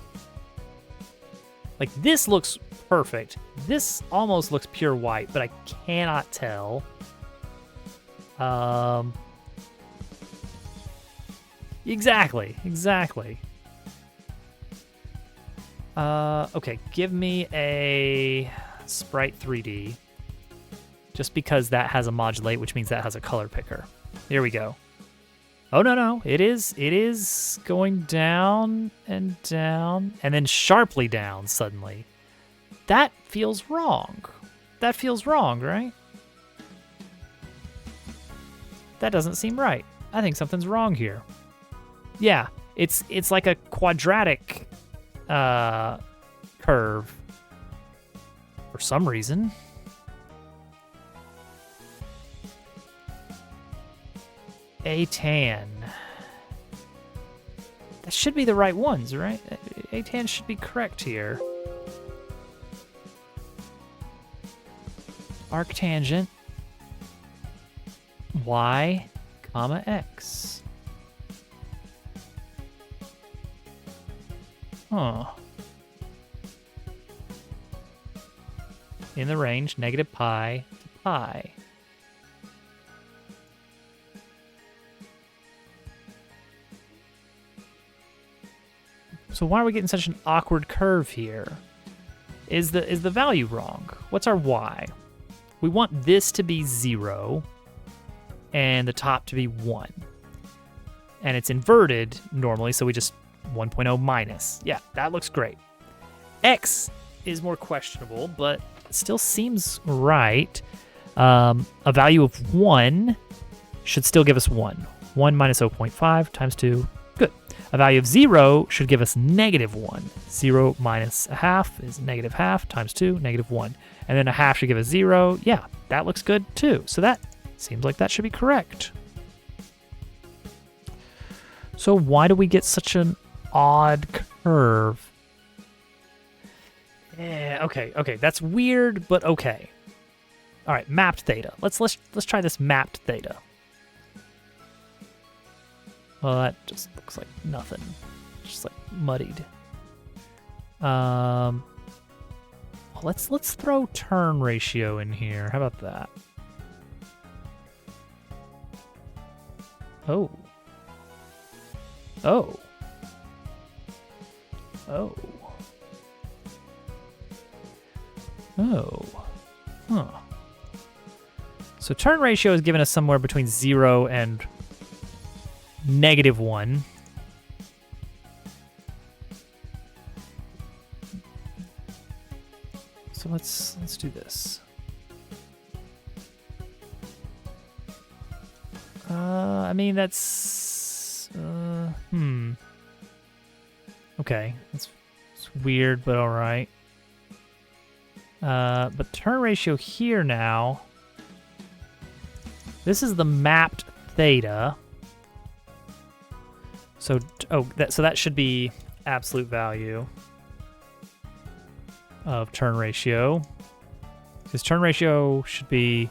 Like, this looks perfect. This almost looks pure white, but I cannot tell. Exactly. Okay, give me a Sprite 3D. Just because that has a modulate, which means that has a color picker. Here we go. Oh, no. It is going down, and then sharply down suddenly. That feels wrong. That feels wrong, right? That doesn't seem right. I think something's wrong here. Yeah, it's like a quadratic curve for some reason. Atan. That should be the right ones, right? Atan should be correct here. Arctangent y, comma x. Huh. In the range negative pi to pi. So why are we getting such an awkward curve here? Is the value wrong? What's our y? We want this to be 0 and the top to be 1. And it's inverted normally, so we just 1.0 minus. Yeah, that looks great. X is more questionable, but it still seems right. A value of 1 should still give us 1. 1 minus 0.5 times 2. Good. A value of 0 should give us negative 1. 0 minus a half is negative half times 2, negative 1. And then a half should give us 0. Yeah, that looks good too. So that seems like that should be correct. So why do we get such an odd curve? Yeah, okay. That's weird, but okay. All right, mapped theta. Let's try this mapped theta. Well, that just looks like nothing. Just like muddied. Well, let's throw turn ratio in here. How about that? Oh. Huh. So turn ratio is giving us somewhere between 0 and negative 1. So let's do this. I mean, that's okay, it's weird, but all right. But turn ratio here now. This is the mapped theta. So that should be absolute value of turn ratio. Because turn ratio should be,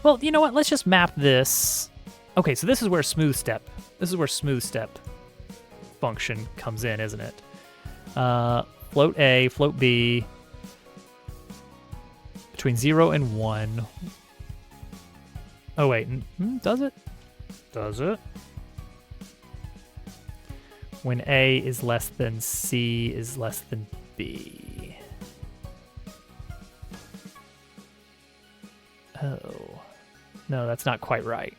well, you know what? Let's just map this. Okay, so this is where smooth step function comes in, isn't it? Float A, float B, between 0 and 1. Oh wait, does it? Does it? When A is less than C is less than B. Oh. No, that's not quite right.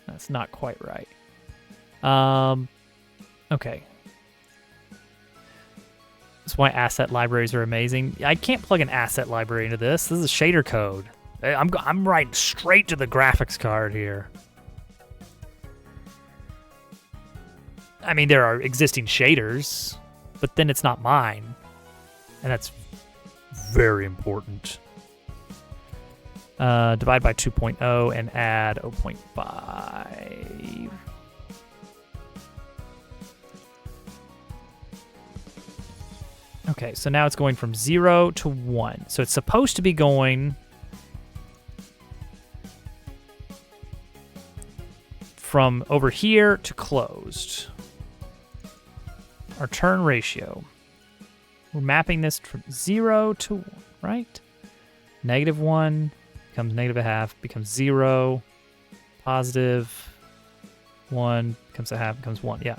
That's not quite right. Okay. That's why asset libraries are amazing. I can't plug an asset library into this. This is shader code. I'm writing straight to the graphics card here. I mean, there are existing shaders, but then it's not mine. And that's very important. Divide by 2.0 and add 0.5. Okay, so now it's going from 0 to 1. So it's supposed to be going from over here to closed. Our turn ratio. We're mapping this from 0 to 1, right? -1 becomes -0.5, becomes 0. +1 becomes 0.5, becomes 1. Yeah.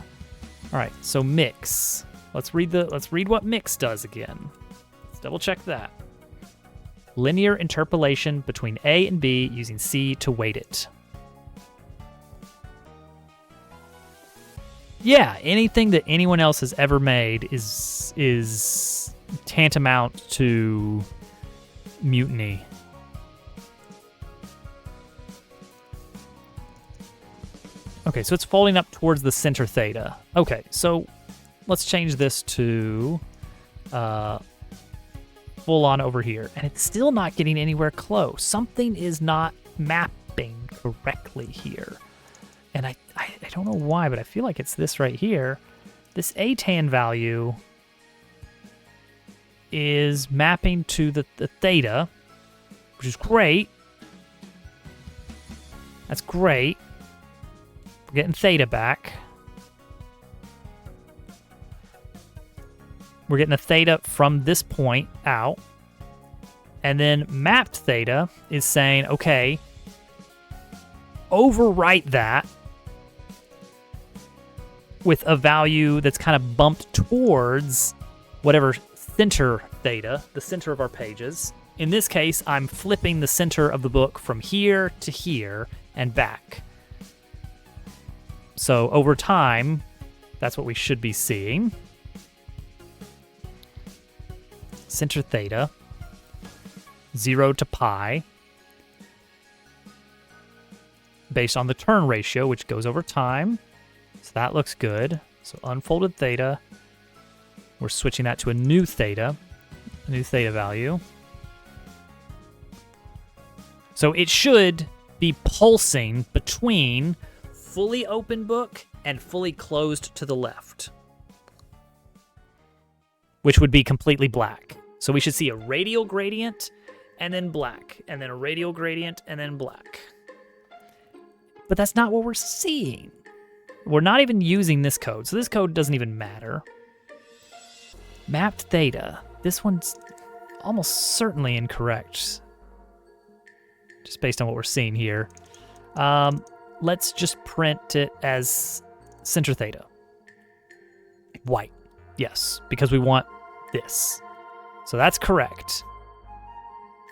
All right. So mix. Let's read what mix does again. Let's double check that. Linear interpolation between A and B using C to weight it. Yeah, anything that anyone else has ever made is tantamount to mutiny. Okay, so it's folding up towards the center theta. Okay, so let's change this to full on over here. And it's still not getting anywhere close. Something is not mapping correctly here. And I don't know why, but I feel like it's this right here. This atan value is mapping to the theta, which is great. That's great. We're getting theta back. We're getting a theta from this point out. And then mapped theta is saying, okay, overwrite that with a value that's kind of bumped towards whatever center theta, the center of our pages. In this case, I'm flipping the center of the book from here to here and back. So over time, that's what we should be seeing. Center theta, 0 to pi, based on the turn ratio, which goes over time. So that looks good. So unfolded theta, we're switching that to a new theta value. So it should be pulsing between fully open book and fully closed to the left, which would be completely black. So we should see a radial gradient and then black, and then a radial gradient and then black. But that's not what we're seeing. We're not even using this code, so this code doesn't even matter. Mapped theta. This one's almost certainly incorrect, just based on what we're seeing here. Let's just print it as center theta. White. Yes, because we want this. So that's correct.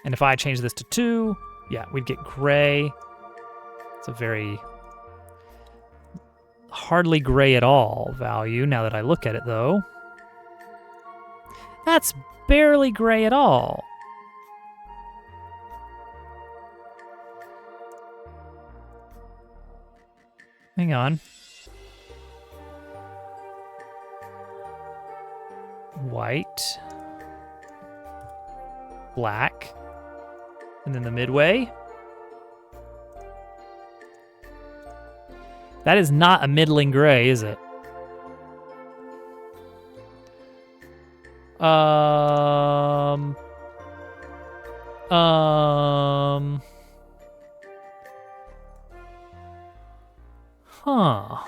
And if I change this to 2, yeah, we'd get gray. It's a very hardly gray at all value now that I look at it, though. That's barely gray at all. Hang on. White. Black. And then the midway. That is not a middling gray, is it? Huh.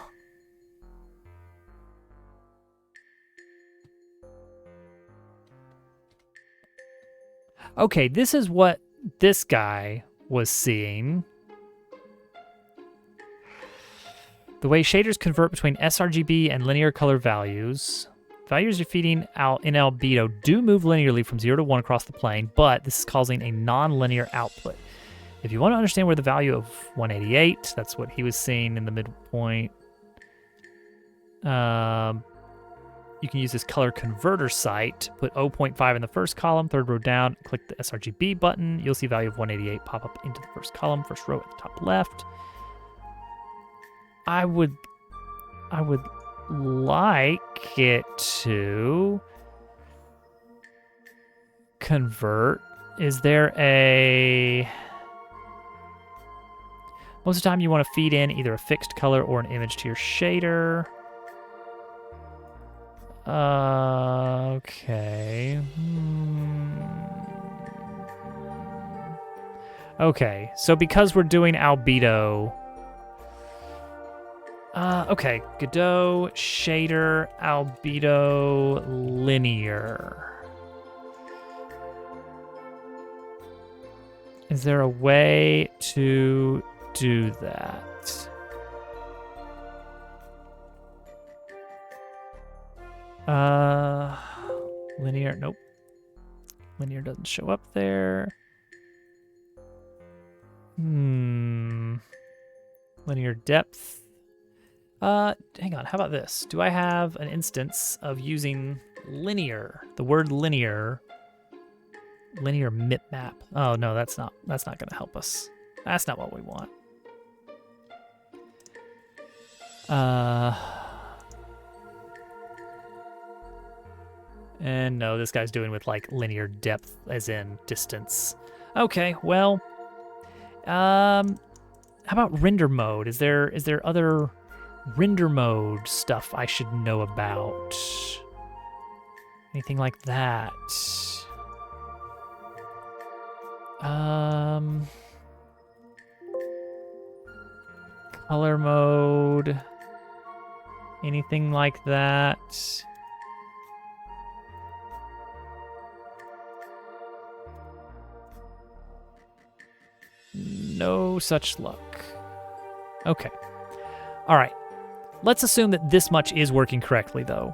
Okay, this is what this guy was seeing. The way shaders convert between sRGB and linear color values. Values you're feeding out in albedo do move linearly from 0 to 1 across the plane, but this is causing a non-linear output. If you want to understand where the value of 188, that's what he was seeing in the midpoint. You can use this color converter site, put 0.5 in the first column, third row down, click the sRGB button. You'll see value of 188 pop up into the first column, first row at the top left. I would like it to convert. Is there a... Most of the time you want to feed in either a fixed color or an image to your shader. Okay. Okay, so because we're doing albedo... okay, Godot, shader, albedo, linear. Is there a way to do that? Linear, nope. Linear doesn't show up there. Linear depth. Hang on, how about this? Do I have an instance of using linear, the word linear mipmap? Oh no, that's not gonna help us. That's not what we want. And no, this guy's doing with like linear depth as in distance. Okay, well, how about render mode? Is there other render mode stuff I should know about? Anything like that? Color mode? Anything like that? No such luck. Okay. All right. Let's assume that this much is working correctly, though.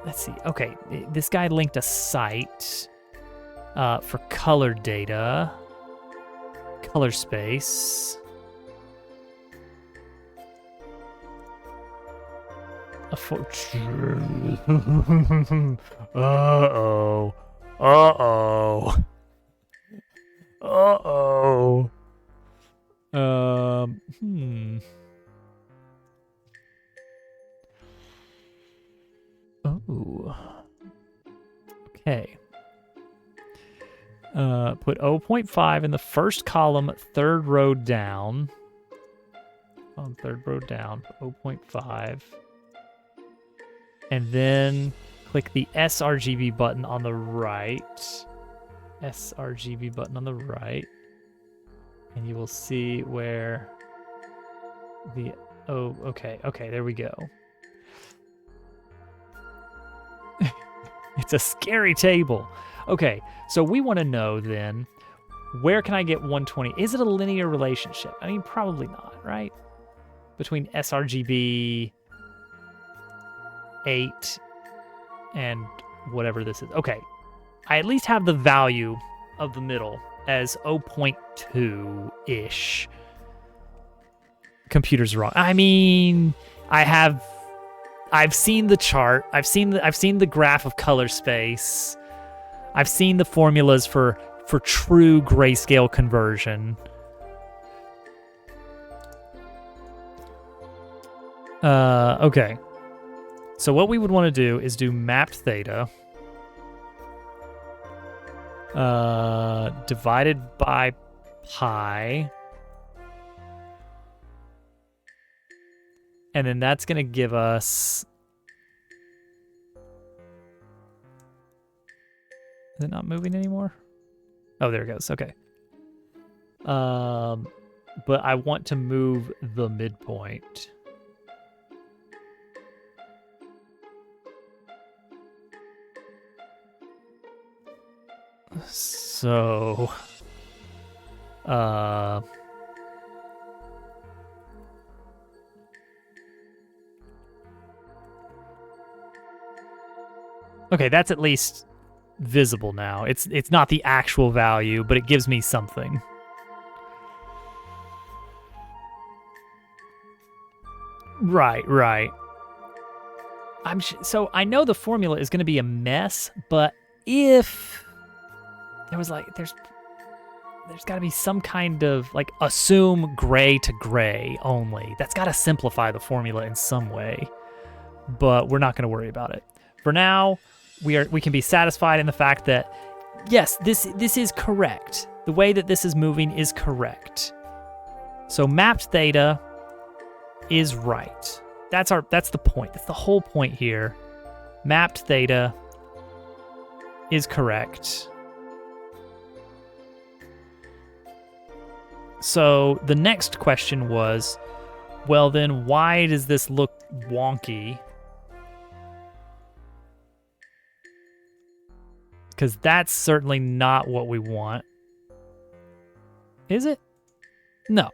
Let's see. Okay, this guy linked a site for color data, color space. Uh-oh. Uh-oh. Uh-oh. Oh. Okay. Put 0.5 in the first column, third row down. On third row down, 0.5. And then click the sRGB button on the right. sRGB button on the right. And you will see where the... Oh, okay. Okay, there we go. It's a scary table. Okay, so we want to know then, where can I get 120? Is it a linear relationship? I mean, probably not, right? Between sRGB 8 and whatever this is. Okay, I at least have the value of the middle as 0.2-ish. Computer's wrong. I mean, I've seen the chart. I've seen the graph of color space. I've seen the formulas for true grayscale conversion. Okay. So what we would want to do is do mapped theta divided by pi. And then that's going to give us... Is it not moving anymore? Oh, there it goes. Okay. But I want to move the midpoint. So... Okay, that's at least visible now. It's not the actual value, but it gives me something. Right. So I know the formula is going to be a mess, but if there was there's got to be some kind of, like, assume gray to gray only. That's got to simplify the formula in some way, but we're not going to worry about it. For now, we can be satisfied in the fact that, yes, this is correct. The way that this is moving is correct. So mapped theta is right. That's the point. That's the whole point here. Mapped theta is correct. So the next question was, well then why does this look wonky? Because that's certainly not what we want. Is it? No.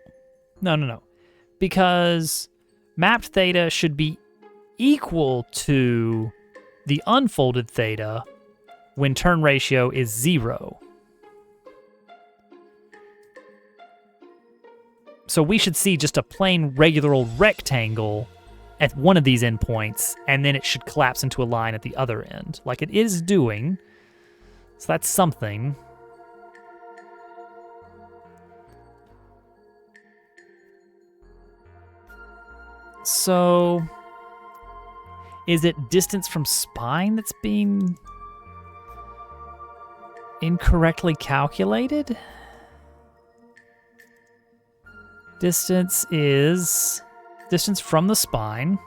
No. Because mapped theta should be equal to the unfolded theta when turn ratio is 0. So we should see just a plain regular old rectangle at one of these endpoints, and then it should collapse into a line at the other end, like it is doing. So that's something. So is it distance from spine that's being incorrectly calculated? Distance is distance from the spine.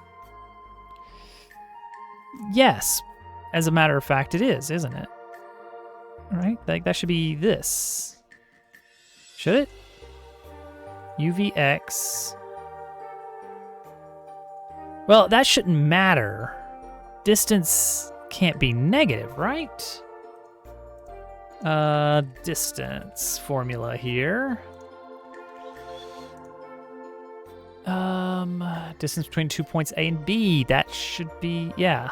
Yes, as a matter of fact, it is, isn't it? All right, that should be this. Should it? UVX. Well, that shouldn't matter. Distance can't be negative, right? Distance formula here. Distance between 2 points A and B. That should be, yeah.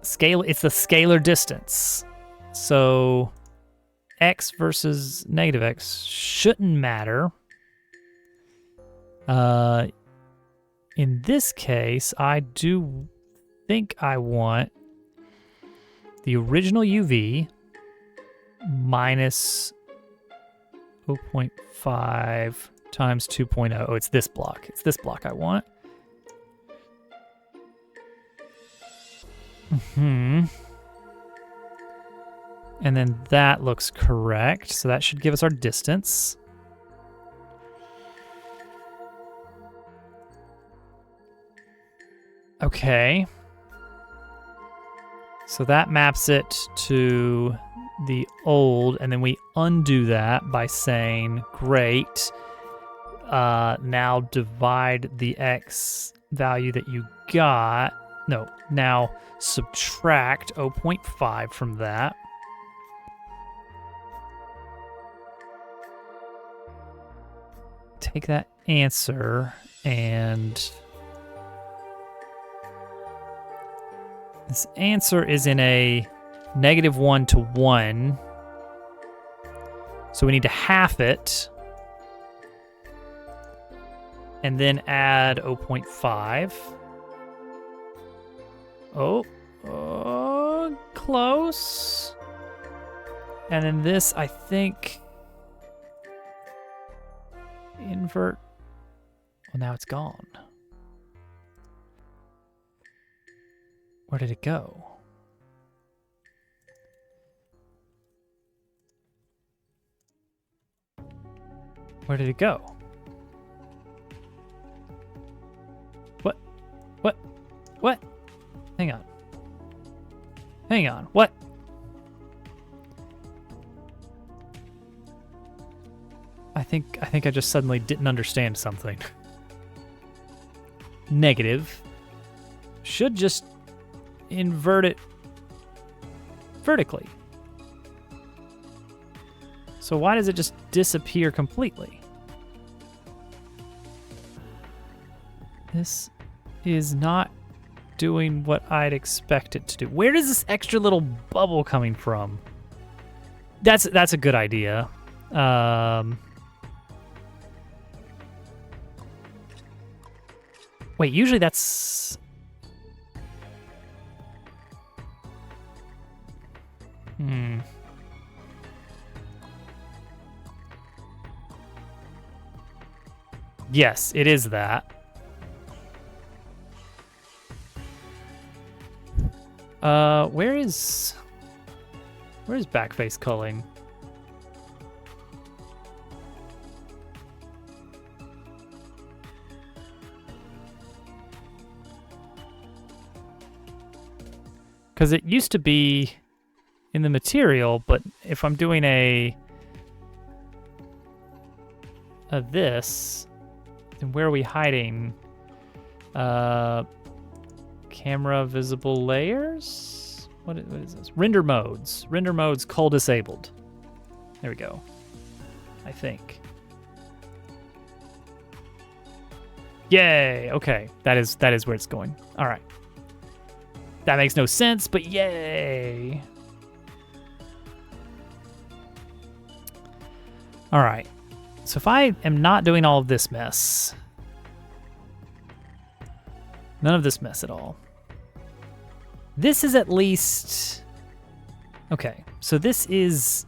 Scale, it's the scalar distance. So X versus negative X shouldn't matter. In this case, I do think I want the original UV minus 0.5 times 2.0. Oh, it's this block. It's this block I want. And then that looks correct. So that should give us our distance. Okay. So that maps it to the old, and then we undo that by saying, great, now divide the X value that you got. No, now subtract 0.5 from that. Take that answer and this answer is in a -1 to 1. So we need to half it and then add 0.5. Oh, close. And then this, I think, invert. Well, now it's gone. Where did it go? Where did it go? What? Hang on. What? I think I just suddenly didn't understand something. Negative should just invert it vertically. So why does it just disappear completely? This is not doing what I'd expect it to do. Where is this extra little bubble coming from? That's a good idea. Wait, usually that's... Yes, it is that. Where is backface culling? Because it used to be in the material, but if I'm doing a this, then where are we hiding? Camera visible layers? What is this? Render modes. Render modes cull disabled. There we go. I think. Yay! Okay, that is where it's going. All right. That makes no sense, but yay! All right. So if I am not doing all of this mess, none of this mess at all. This is at least... Okay, so this is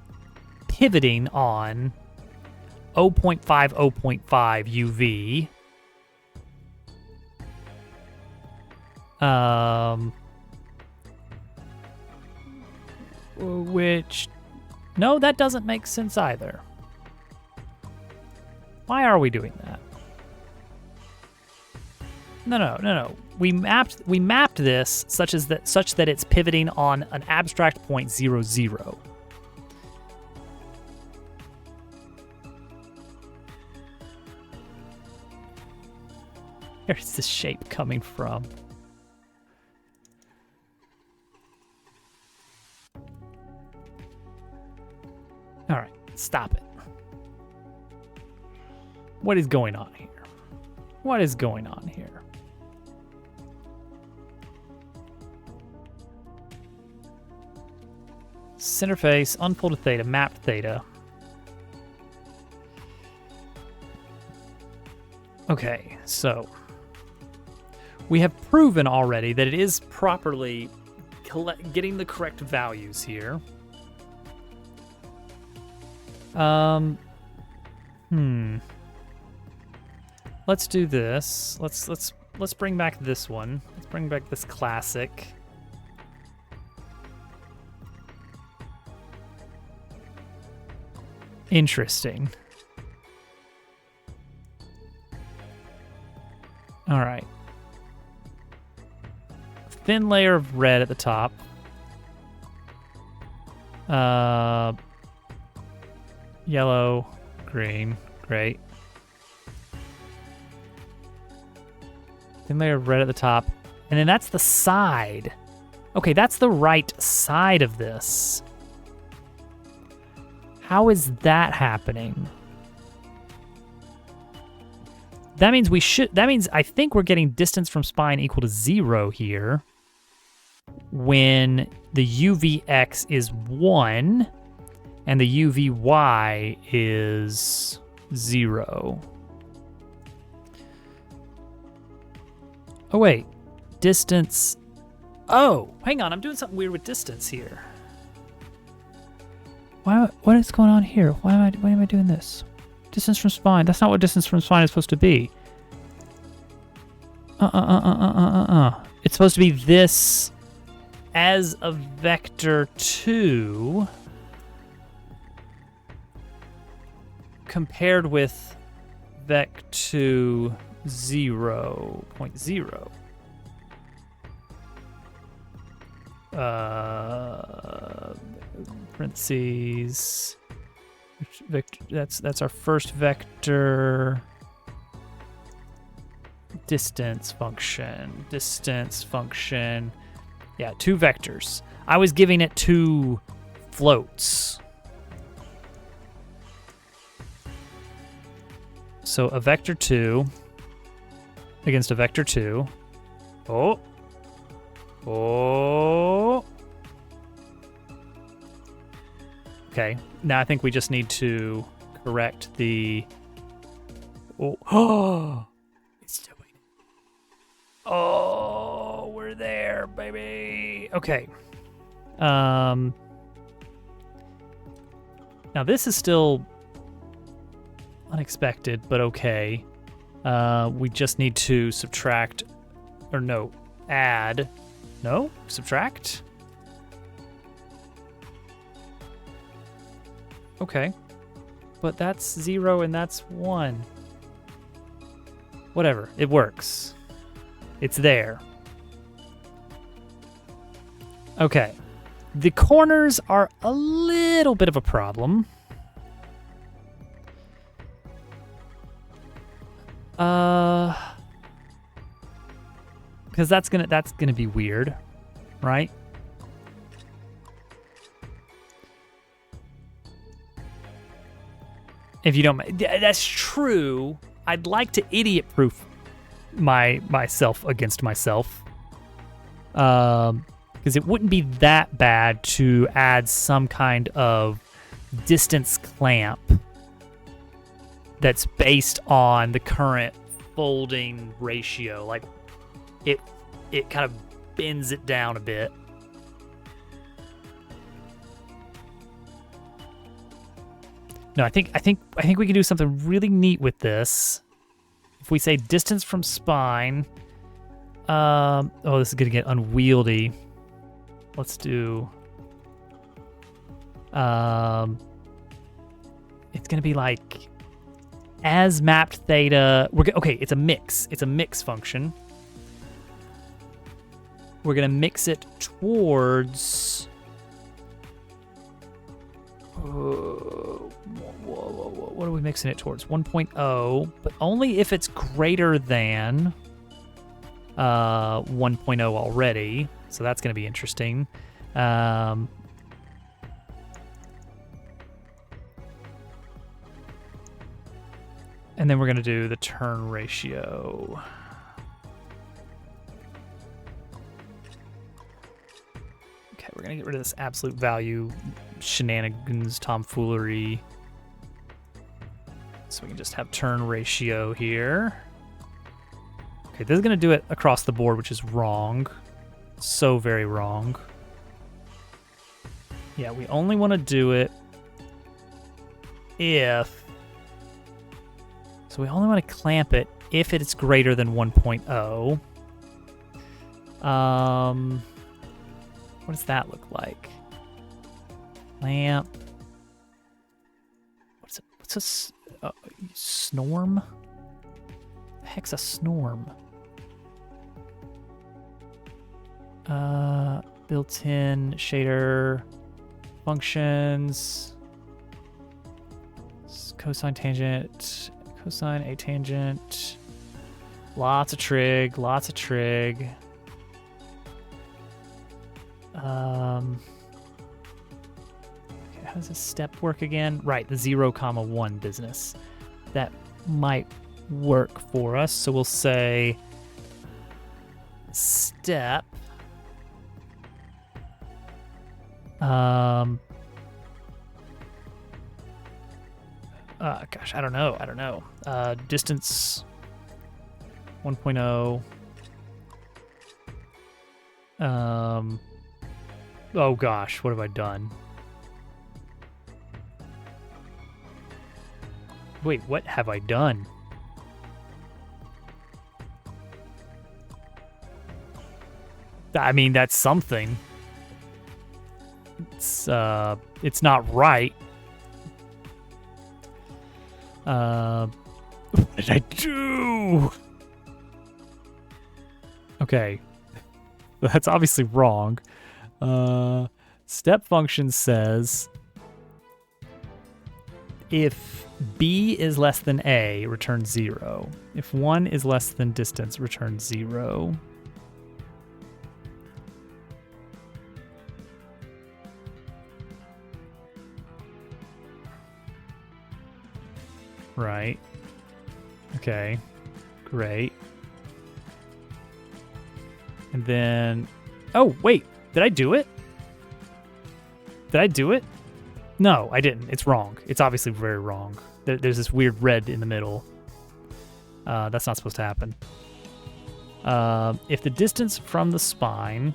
pivoting on 0.5, 0.5 UV. Which... No, that doesn't make sense either. Why are we doing that? No. We mapped this such that it's pivoting on an abstract point 0, 0. Where's this shape coming from? All right, stop it. What is going on here? What is going on here? Center face, unfolded theta, mapped theta. Okay, so we have proven already that it is properly getting the correct values here. Let's do this. Let's bring back this one. Let's bring back this classic. Interesting. All right. Thin layer of red at the top. Yellow, green, great. Thin layer of red at the top. And then that's the side. Okay, that's the right side of this. How is that happening? That means I think we're getting distance from spine equal to 0 here when the UVX is 1 and the UVY is 0. Oh, wait. Distance. Oh, hang on. I'm doing something weird with distance here. What is going on here? Why am I doing this? Distance from spine. That's not what distance from spine is supposed to be. It's supposed to be this as a vector 2 compared with vec2 0.0. Parentheses. Vector, that's our first vector. Distance function. Yeah, 2 vectors. I was giving it 2 floats. So a vector 2 against a vector 2. Oh. Okay, now I think we just need to correct the... Oh, it's doing it. Oh, we're there, baby. Okay. Now this is still unexpected, but okay. We just need to subtract, or no, add, no, subtract. Okay, but that's 0 and that's 1. Whatever, it works. It's there. Okay, the corners are a little bit of a problem. Because that's gonna be weird, right? If you don't, that's true. I'd like to idiot-proof myself against myself, because it wouldn't be that bad to add some kind of distance clamp that's based on the current folding ratio. Like it kind of bends it down a bit. No, I think we can do something really neat with this. If we say distance from spine, oh, this is gonna get unwieldy. Let's do, it's gonna be like as mapped theta. Okay, it's a mix. It's a mix function. We're gonna mix it towards. What are we mixing it towards? 1.0, but only if it's greater than 1.0 already. So that's going to be interesting. And then we're going to do the turn ratio. Okay, we're going to get rid of this absolute value shenanigans, tomfoolery. So we can just have turn ratio here. Okay, this is going to do it across the board, which is wrong. So very wrong. Yeah, we only want to do it if... So we only want to clamp it if it's greater than 1.0. What does that look like? Clamp. What's a snorm? The heck's a snorm? Built-in shader functions. Cosine tangent, cosine a tangent. Lots of trig, lots of trig. Okay, how does this step work again? Right, the 0,1 business. That might work for us. So we'll say step. Gosh, I don't know. Distance 1.0. Oh gosh, what have I done? Wait, what have I done? I mean, that's something. It's not right. What did I do? Okay. That's obviously wrong. Step function says if B is less than A, return 0. If 1 is less than distance, return 0. Right. Okay. Great. And then... Oh, wait. Did I do it? Did I do it? No, I didn't. It's wrong. It's obviously very wrong. There's this weird red in the middle. That's not supposed to happen. If the distance from the spine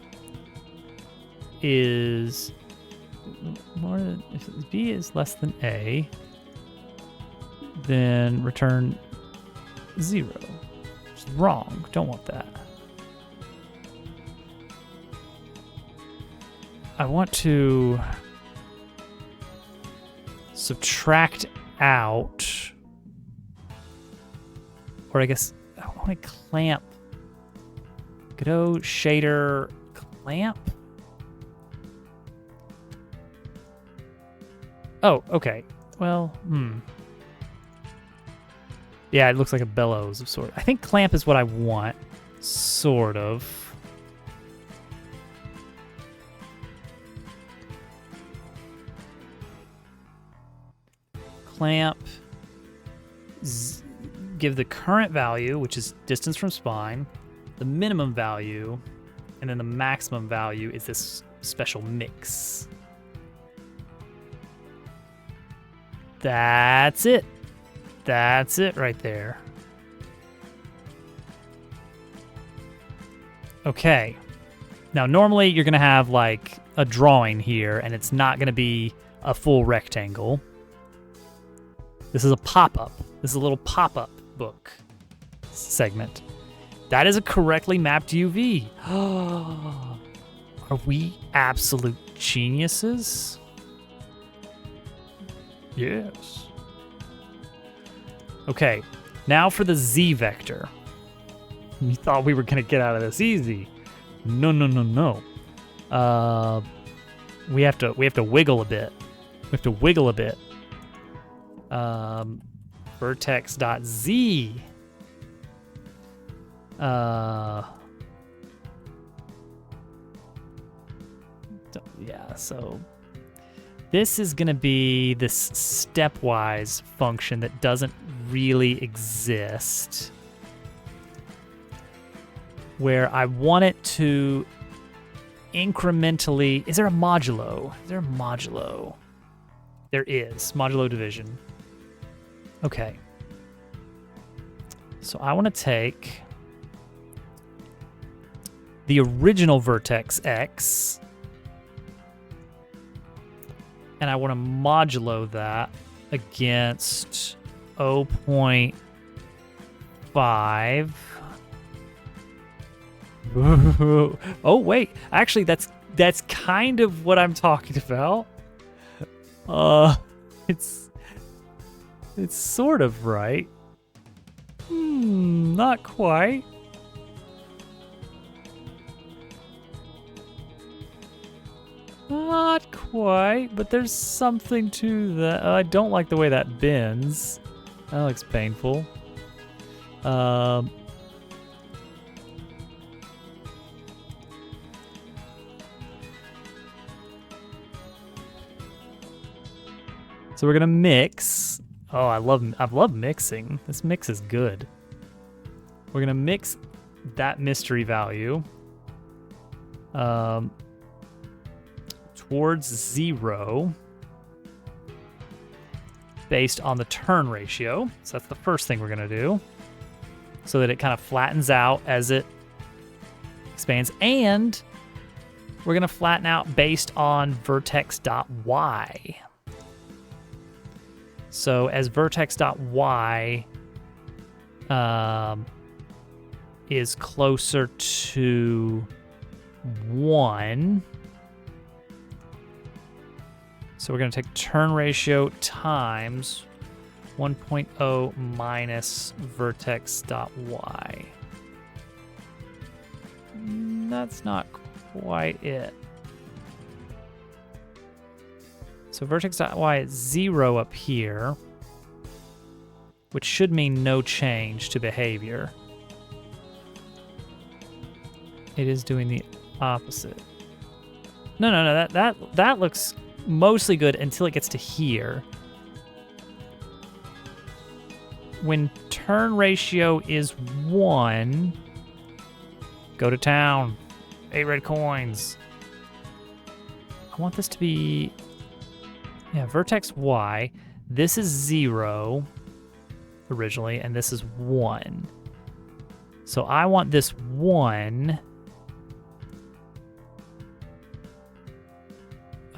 is more than... If B is less than A... then return 0. It's wrong. Don't want that. I want to subtract out, or I guess I want to clamp. Godot shader clamp. Oh, okay. Well, yeah, it looks like a bellows of sort. I think clamp is what I want, sort of. Clamp, give the current value, which is distance from spine, the minimum value, and then the maximum value is this special mix. That's it. That's it right there. Okay. Now, normally you're going to have like a drawing here, and it's not going to be a full rectangle. This is a pop-up. This is a little pop-up book segment. That is a correctly mapped UV. Are we absolute geniuses? Yes. Okay, now for the Z vector. You thought we were gonna get out of this easy. No, no, no, no. We have to wiggle a bit. We have to wiggle a bit. Vertex.z. Yeah, so this is going to be this stepwise function that doesn't really exist, where I want it to incrementally... Is there a modulo? Is there a modulo? There is. Modulo division. Okay. So I want to take the original vertex X, and I want to modulo that against 0.5. Oh, wait. Actually, that's kind of what I'm talking about. It's sort of right. Not quite. Not quite, but there's something to that. I don't like the way that bends. That looks painful. So we're gonna mix. Oh, I love mixing. This mix is good. We're gonna mix that mystery value towards 0 based on the turn ratio. So that's the first thing we're gonna do, so that it kind of flattens out as it expands. And we're gonna flatten out based on vertex.y. So as vertex.y is closer to 1, so we're going to take turn ratio times 1.0 minus vertex.y. That's not quite it. So vertex.y is 0 up here, which should mean no change to behavior. It is doing the opposite. No, that looks mostly good until it gets to here. When turn ratio is 1, go to town. 8 red coins. I want this to be... Yeah, vertex y. This is 0 originally, and this is 1. So I want this 1.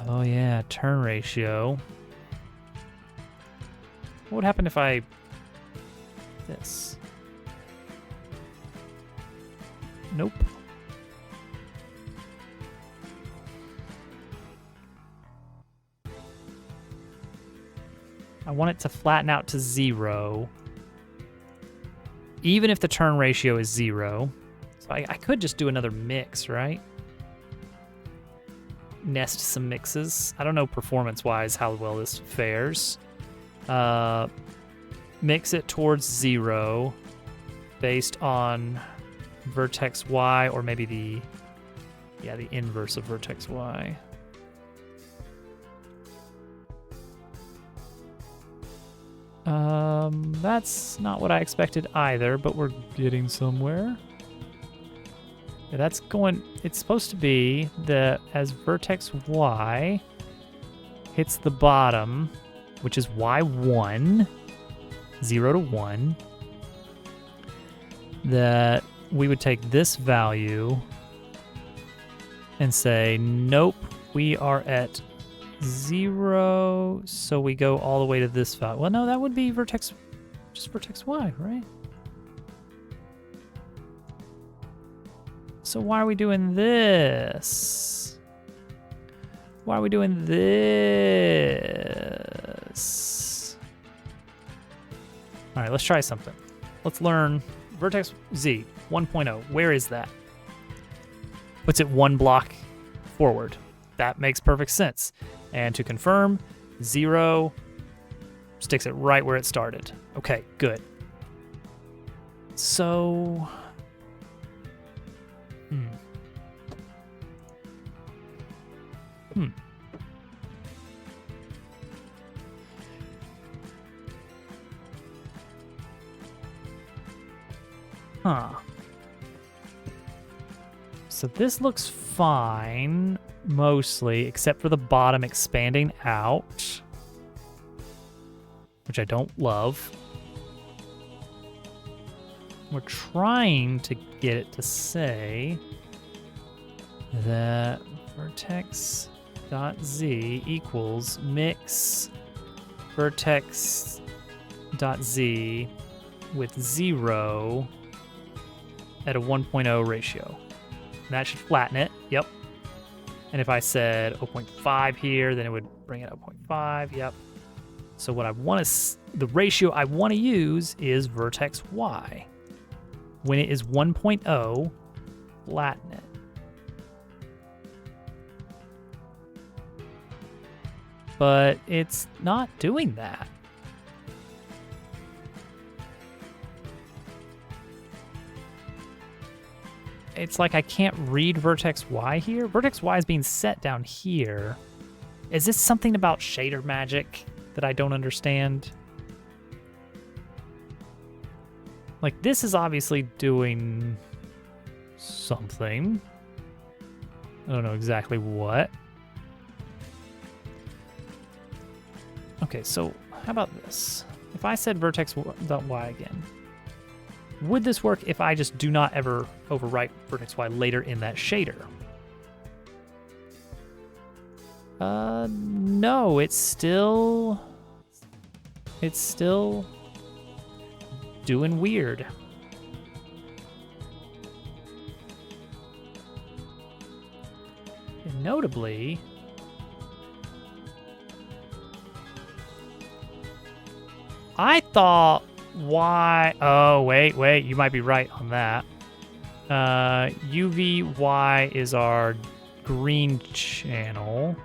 Oh yeah, turn ratio. What would happen if I... This. Nope. I want it to flatten out to 0, even if the turn ratio is 0. So I could just do another mix, right? Nest some mixes. I don't know performance-wise how well this fares. Mix it towards 0 based on vertex Y, or maybe the inverse of vertex Y. That's not what I expected either, but we're getting somewhere. Yeah, that's going, it's supposed to be that as vertex Y hits the bottom, which is Y1, 0 to 1, that we would take this value and say, nope, we are at 0, so we go all the way to this value. Well, no, that would be vertex, just vertex Y, right? So why are we doing this? Why are we doing this? All right, let's try something. Let's learn vertex Z 1.0. Where is that? Puts it one block forward. That makes perfect sense. And to confirm, 0 sticks it right where it started. Okay, good. So, Huh. So this looks fine, mostly, except for the bottom expanding out, which I don't love. We're trying to get it to say that vertex.z equals mix vertex.z with 0 at a 1.0 ratio. And that should flatten it. Yep. And if I said 0.5 here, then it would bring it up 0.5. Yep. So what I want to, the ratio I want to use is vertex Y. When it is 1.0, flatten it. But it's not doing that. It's like I can't read vertex Y here. Vertex Y is being set down here. Is this something about shader magic that I don't understand? Like, this is obviously doing something. I don't know exactly what. Okay, so how about this? If I said vertex.y again, would this work if I just do not ever overwrite vertex Y later in that shader? No, it's still doing weird. And notably, I thought Y, oh, wait, you might be right on that. UVY is our green channel,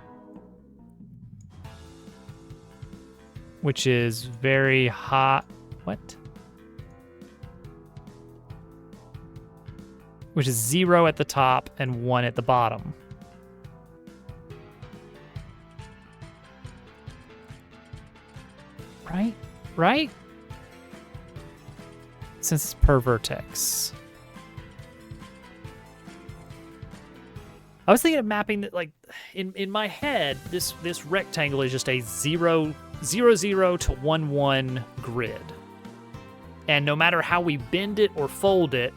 which is very hot. What? Which is 0 at the top and 1 at the bottom. Right? Since it's per vertex. I was thinking of mapping that, like, in my head, this rectangle is just a 0, 0, 0 to 1, 1 grid. And no matter how we bend it or fold it,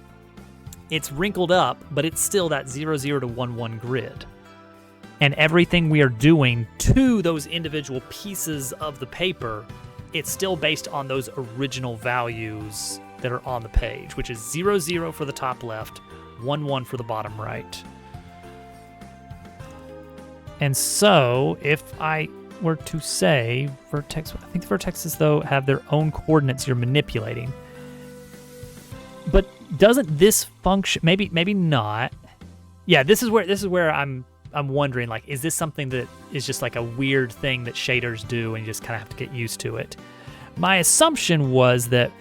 it's wrinkled up, but it's still that 0, 0 to 1, 1 grid. And everything we are doing to those individual pieces of the paper, it's still based on those original values that are on the page, which is 0, 0 for the top left, 1, 1 for the bottom right. And so if I were to say vertex, I think the vertexes though have their own coordinates you're manipulating. But doesn't this function, maybe not. Yeah, this is where I'm wondering, like, is this something that is just like a weird thing that shaders do and you just kind of have to get used to it? My assumption was that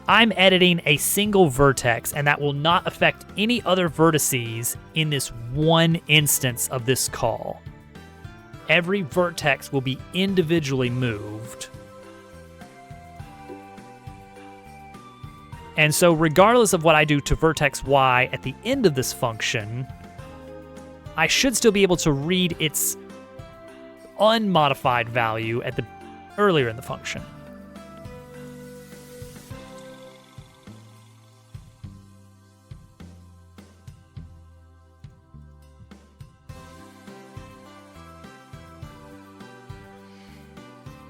I'm editing a single vertex and that will not affect any other vertices in this one instance of this call. Every vertex will be individually moved. And so regardless of what I do to vertex y at the end of this function, I should still be able to read its unmodified value at the earlier in the function.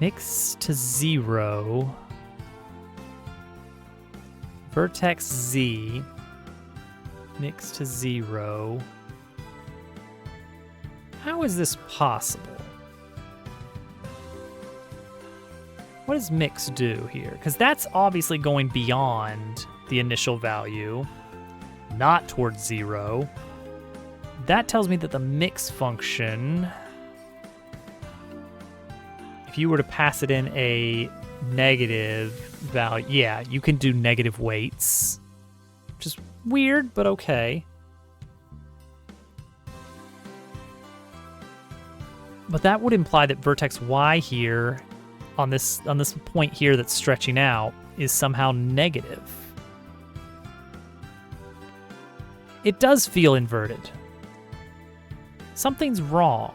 Mix to 0. Vertex z. Mix to 0. How is this possible? What does mix do here? Because that's obviously going beyond the initial value, not towards 0. That tells me that the mix function, if you were to pass it in a negative value, yeah, you can do negative weights. Which is weird, but okay. But that would imply that vertex y here on this point here that's stretching out is somehow negative. It does feel inverted. Something's wrong.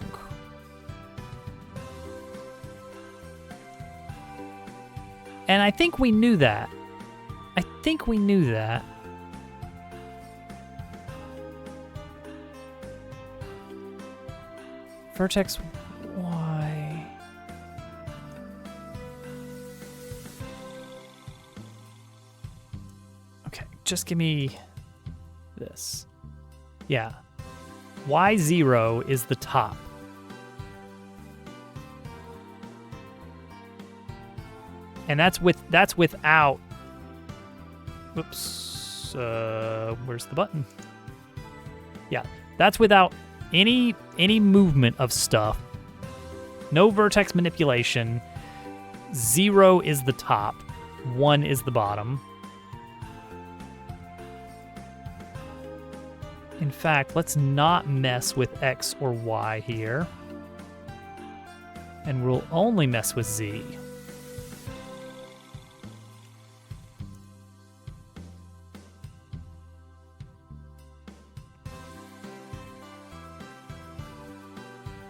And I think we knew that. Vertex y. Okay, just give me this. Yeah. Y0 is the top. And that's without. Whoops. Where's the button? Yeah, that's without any movement of stuff. No vertex manipulation. 0 is the top. 1 is the bottom. In fact, let's not mess with X or Y here. And we'll only mess with Z.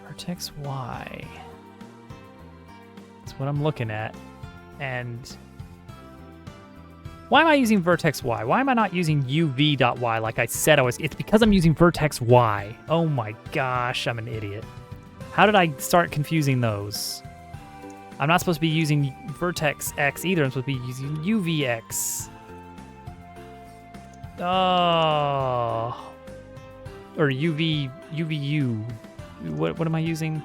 Vertex Y. That's what I'm looking at. And why am I using vertex Y? Why am I not using uv.y like I said I was? It's because I'm using vertex Y. Oh my gosh, I'm an idiot. How did I start confusing those? I'm not supposed to be using vertex X either. I'm supposed to be using uvx. Oh. Or uvu. What am I using?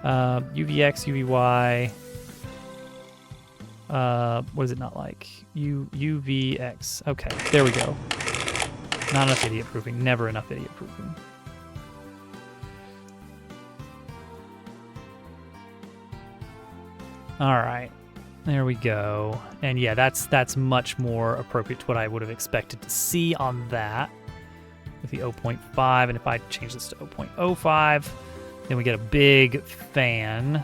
UVX, UVY. What is it not like? UVX. Okay, there we go. Not enough idiot proofing. Never enough idiot proofing. All right, there we go. And yeah, that's much more appropriate to what I would have expected to see on that. With the 0.5, and if I change this to 0.05, then we get a big fan,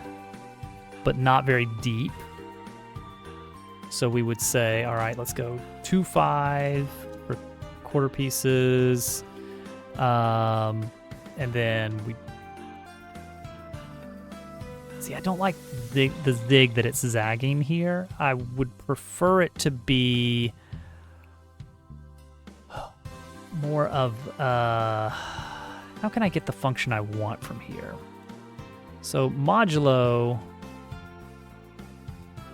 but not very deep. So we would say, all right, let's go 2.5 for quarter pieces, and then we see. I don't like the zig that it's zagging here. I would prefer it to be more of how can I get the function I want from here? So modulo.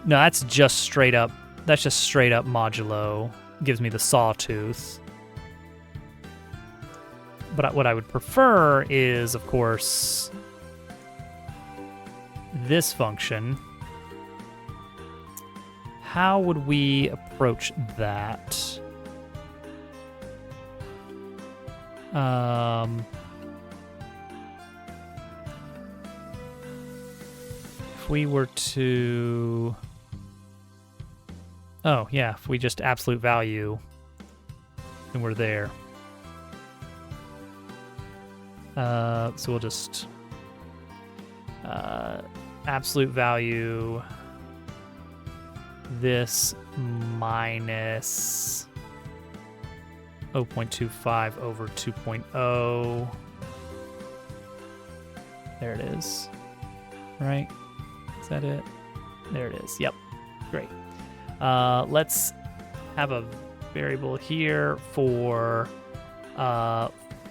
No, that's just straight up modulo. Gives me the sawtooth. But what I would prefer is, of course, this function. How would we approach that? If we were to... Oh, yeah, if we just absolute value, then we're there. So we'll just... absolute value this minus 0.25 over 2.0. There it is. Right? Is that it? There it is. Yep. Great. Let's have a variable here for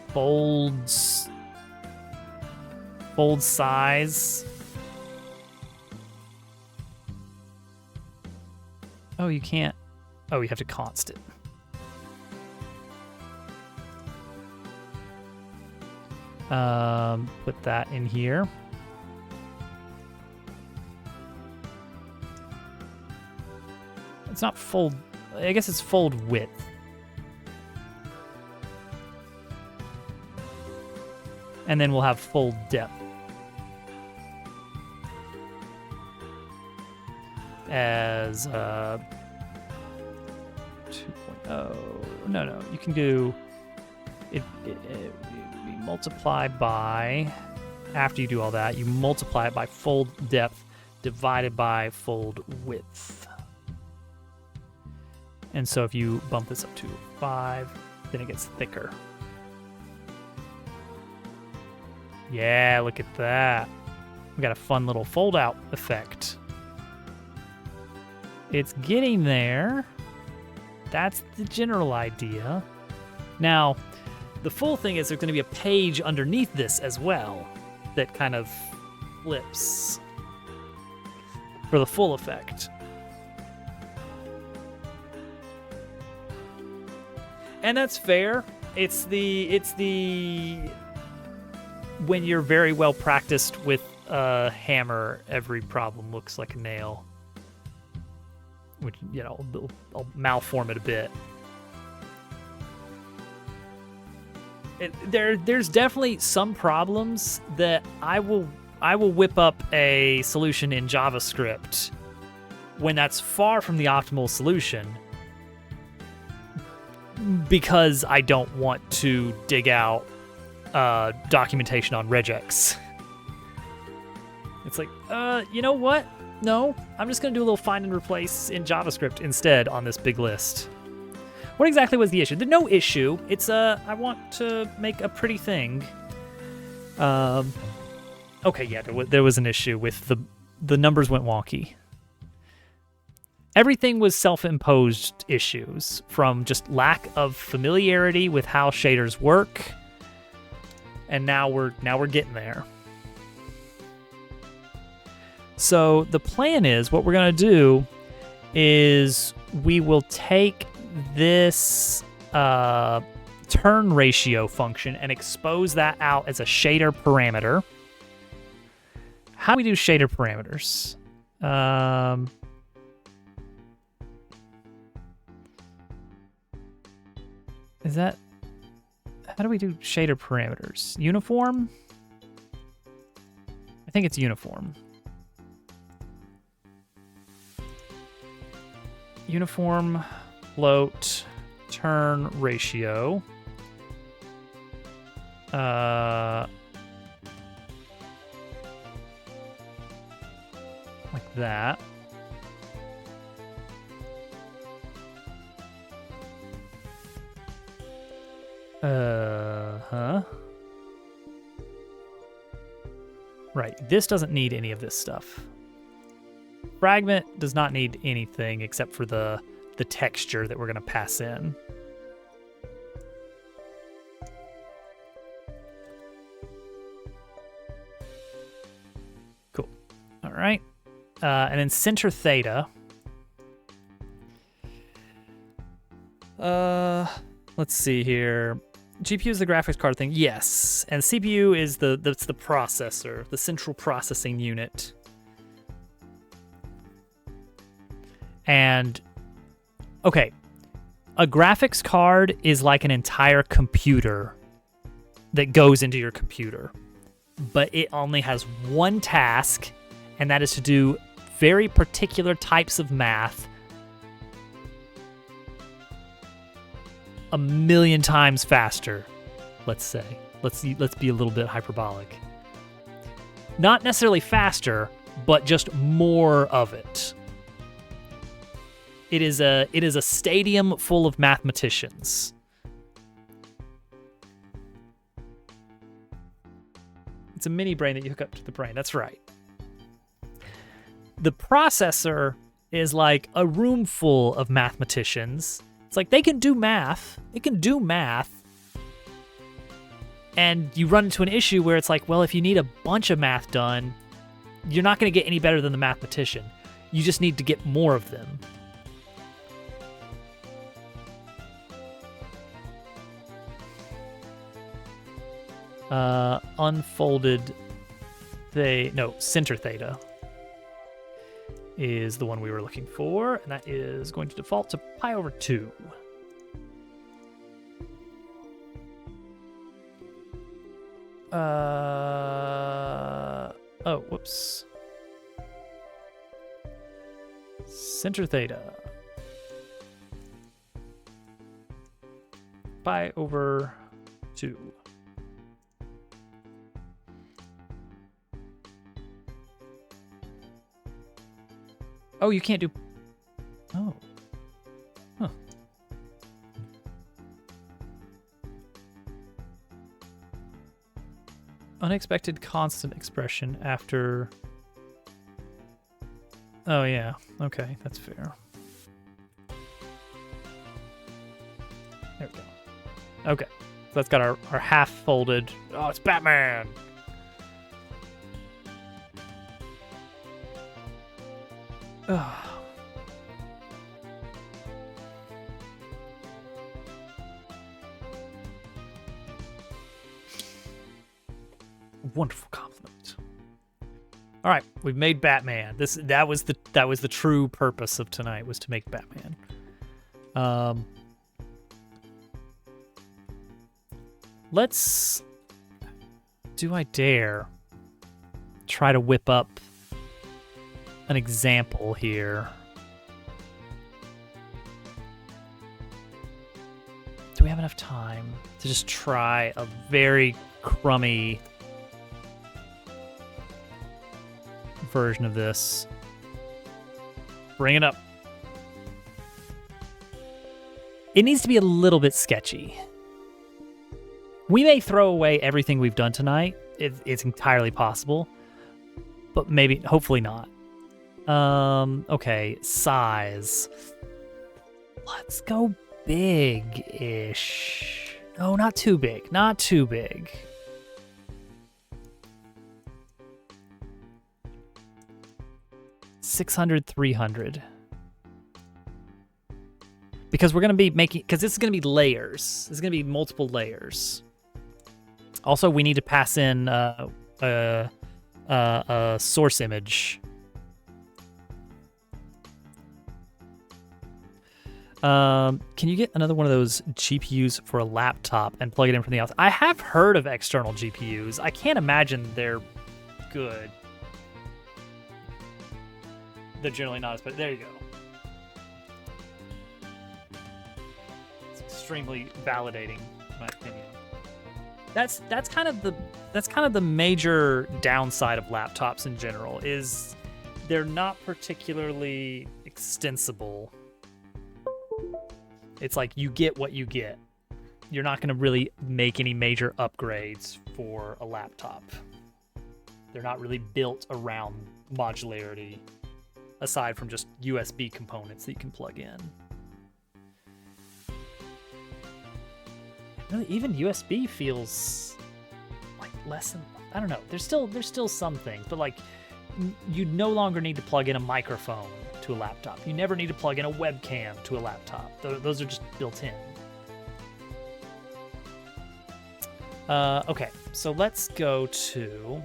fold size. Oh, you can't. Oh, you have to const it. Put that in here. It's not fold. I guess it's fold width. And then we'll have fold depth as 2.0. No, you can do it. We multiply by, after you do all that, you multiply it by fold depth divided by fold width. And so if you bump this up to 5, then it gets thicker. Yeah, look at that. We got a fun little fold out effect. It's getting there. That's the general idea. Now, the full thing is there's going to be a page underneath this as well that kind of flips for the full effect. And that's fair. It's the when you're very well practiced with a hammer, every problem looks like a nail. Which, you know, I'll malform it a bit. There's definitely some problems that I will whip up a solution in JavaScript when that's far from the optimal solution, because I don't want to dig out documentation on regex. It's like, you know what? No, I'm just going to do a little find and replace in JavaScript instead on this big list. What exactly was the issue? There's no issue. It's I want to make a pretty thing. Okay, yeah, there was an issue with the numbers went wonky. Everything was self-imposed issues from just lack of familiarity with how shaders work, and now we're getting there. So the plan is, what we're going to do is we will take this turn ratio function and expose that out as a shader parameter. How do we do shader parameters? How do we do shader parameters? Uniform? I think it's uniform. Uniform float turn ratio. Like that. Right, this doesn't need any of this stuff. Fragment does not need anything except for the texture that we're going to pass in. Cool. All right. And then center theta. Let's see here. GPU is the graphics card thing, yes, and CPU is that's the processor, the central processing unit. And okay, a graphics card is like an entire computer that goes into your computer, but it only has one task, and that is to do very particular types of math 1,000,000 times faster, let's say. Let's be a little bit hyperbolic. Not necessarily faster, but just more of it. It is a stadium full of mathematicians. It's a mini brain that you hook up to the brain. That's right. The processor is like a room full of mathematicians. It's like they can do math. It can do math. And you run into an issue where it's like, well, if you need a bunch of math done, you're not going to get any better than the mathematician. You just need to get more of them. Unfolded center theta is the one we were looking for, and that is going to default to pi over 2. Oh, whoops. Center theta. Pi over 2. Oh, you can't do... Oh. Huh. Unexpected constant expression after... Oh, yeah. Okay, that's fair. There we go. Okay. So that's got our half-folded... Oh, it's Batman! Wonderful compliment. All right, we've made Batman. That was the true purpose of tonight, was to make Batman. Let's, do I dare try to whip up an example here? Do we have enough time to just try a very crummy version of this? Bring it up. It needs to be a little bit sketchy. We may throw away everything we've done tonight. It's entirely possible, but maybe, hopefully not. Okay, size. Let's go big-ish. No, not too big. Not too big. $600, $300. Because we're going to be making... Because this is going to be layers. This is going to be multiple layers. Also, we need to pass in a source image. Can you get another one of those GPUs for a laptop and plug it in from the outside? I have heard of external GPUs. I can't imagine they're good. They're generally not as bad. There you go. It's extremely validating, in my opinion. That's kind of the major downside of laptops in general, is they're not particularly extensible. It's like you get what you get. You're not going to really make any major upgrades for a laptop. They're not really built around modularity, aside from just USB components that you can plug in. Really, even USB feels like less than, I don't know. There's still some things, but like you no longer need to plug in a microphone to a laptop. You never need to plug in a webcam to a laptop. Those are just built in. Okay, so let's go to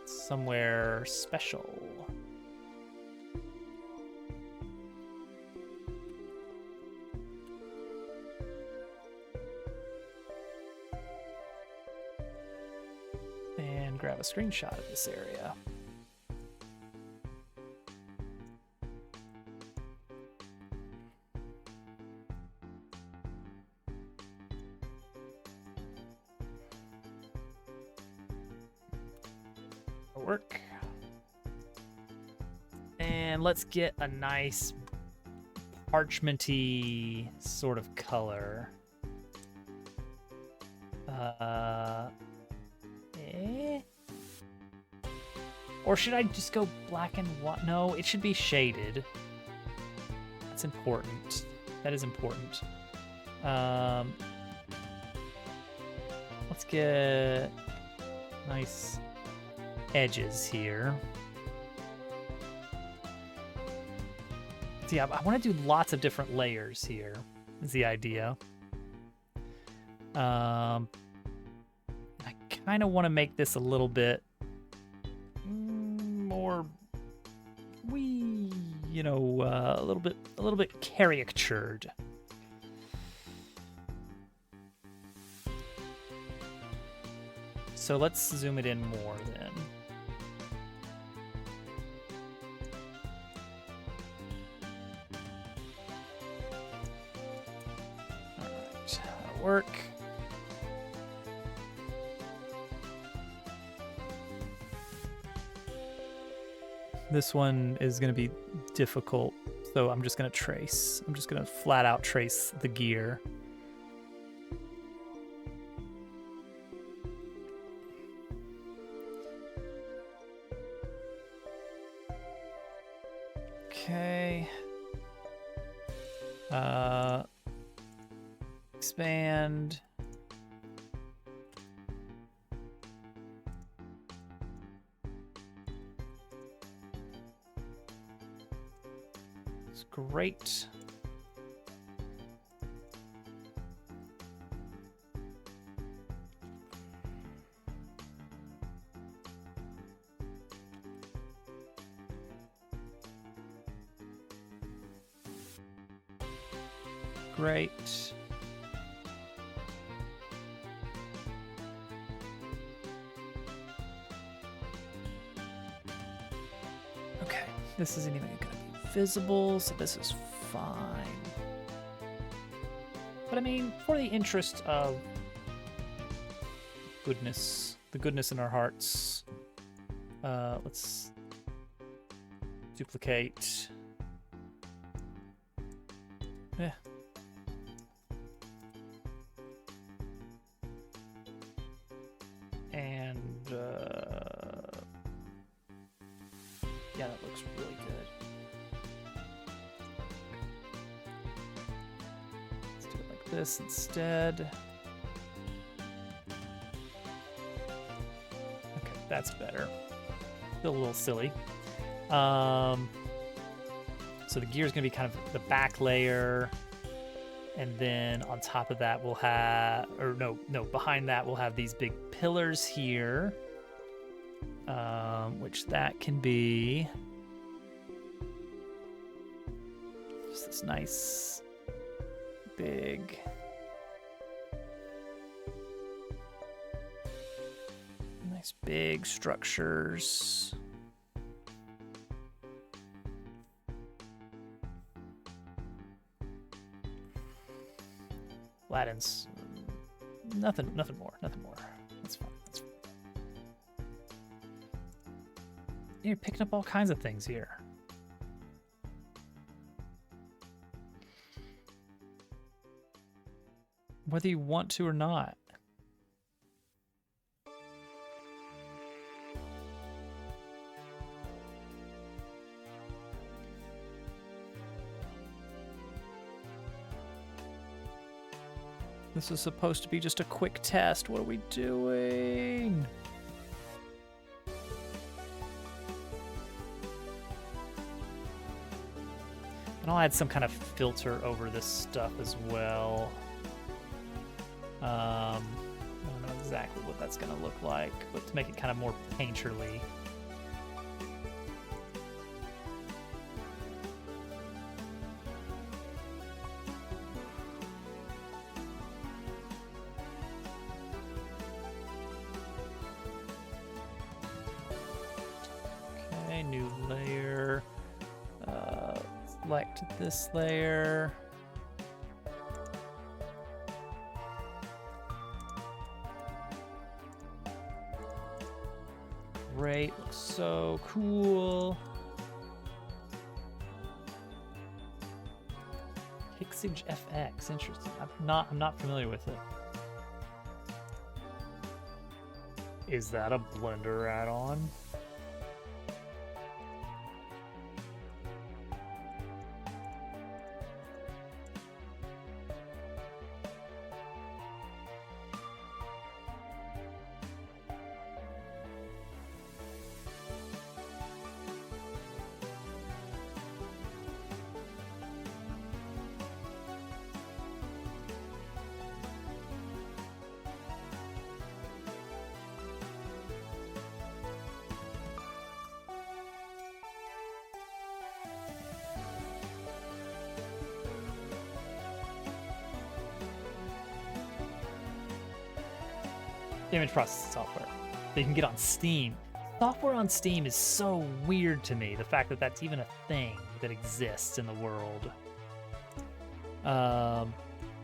somewhere special. And grab a screenshot of this area. Work. And let's get a nice parchmenty sort of color. Or should I just go black and white? No, it should be shaded. That's important. That is important. Let's get nice edges here. So yeah, I want to do lots of different layers here, is the idea. I kind of want to make this a little bit more, a little bit caricatured. So let's zoom it in more then. All right, that'll work. This one is going to be difficult, so I'm just going to trace. I'm just going to flat out trace the gear. Okay. Expand. It's great. Great. Okay, this isn't even going to be visible, so this is fine. But I mean, for the interest of goodness, the goodness in our hearts, let's duplicate. Yeah. And yeah, that looks really good. Let's do it like this instead. Okay, that's better. Still a little silly. So the gear is going to be kind of the back layer. And then on top of that, we'll have, or no, behind that, we'll have these big pillars here, which that can be just this nice, big, structures. Latins, nothing more. That's fine. You're picking up all kinds of things here. Whether you want to or not. This is supposed to be just a quick test. What are we doing? And And I'll add some kind of filter over this stuff as well. I don't know exactly what that's going to look like, but to make it kind of more painterly. Okay, new layer. Select this layer. Great, looks so cool. Pixage FX, interesting. I'm not familiar with it. Is that a Blender add-on? Image processing software that you can get on Steam. Software on Steam is so weird to me, the fact that that's even a thing that exists in the world.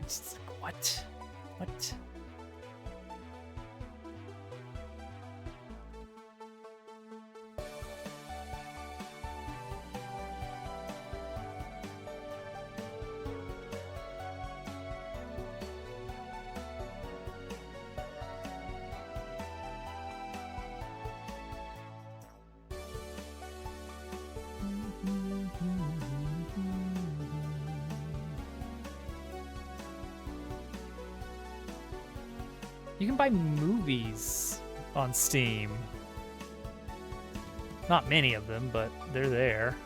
It's like, what? You can buy movies on Steam. Not many of them, but they're there.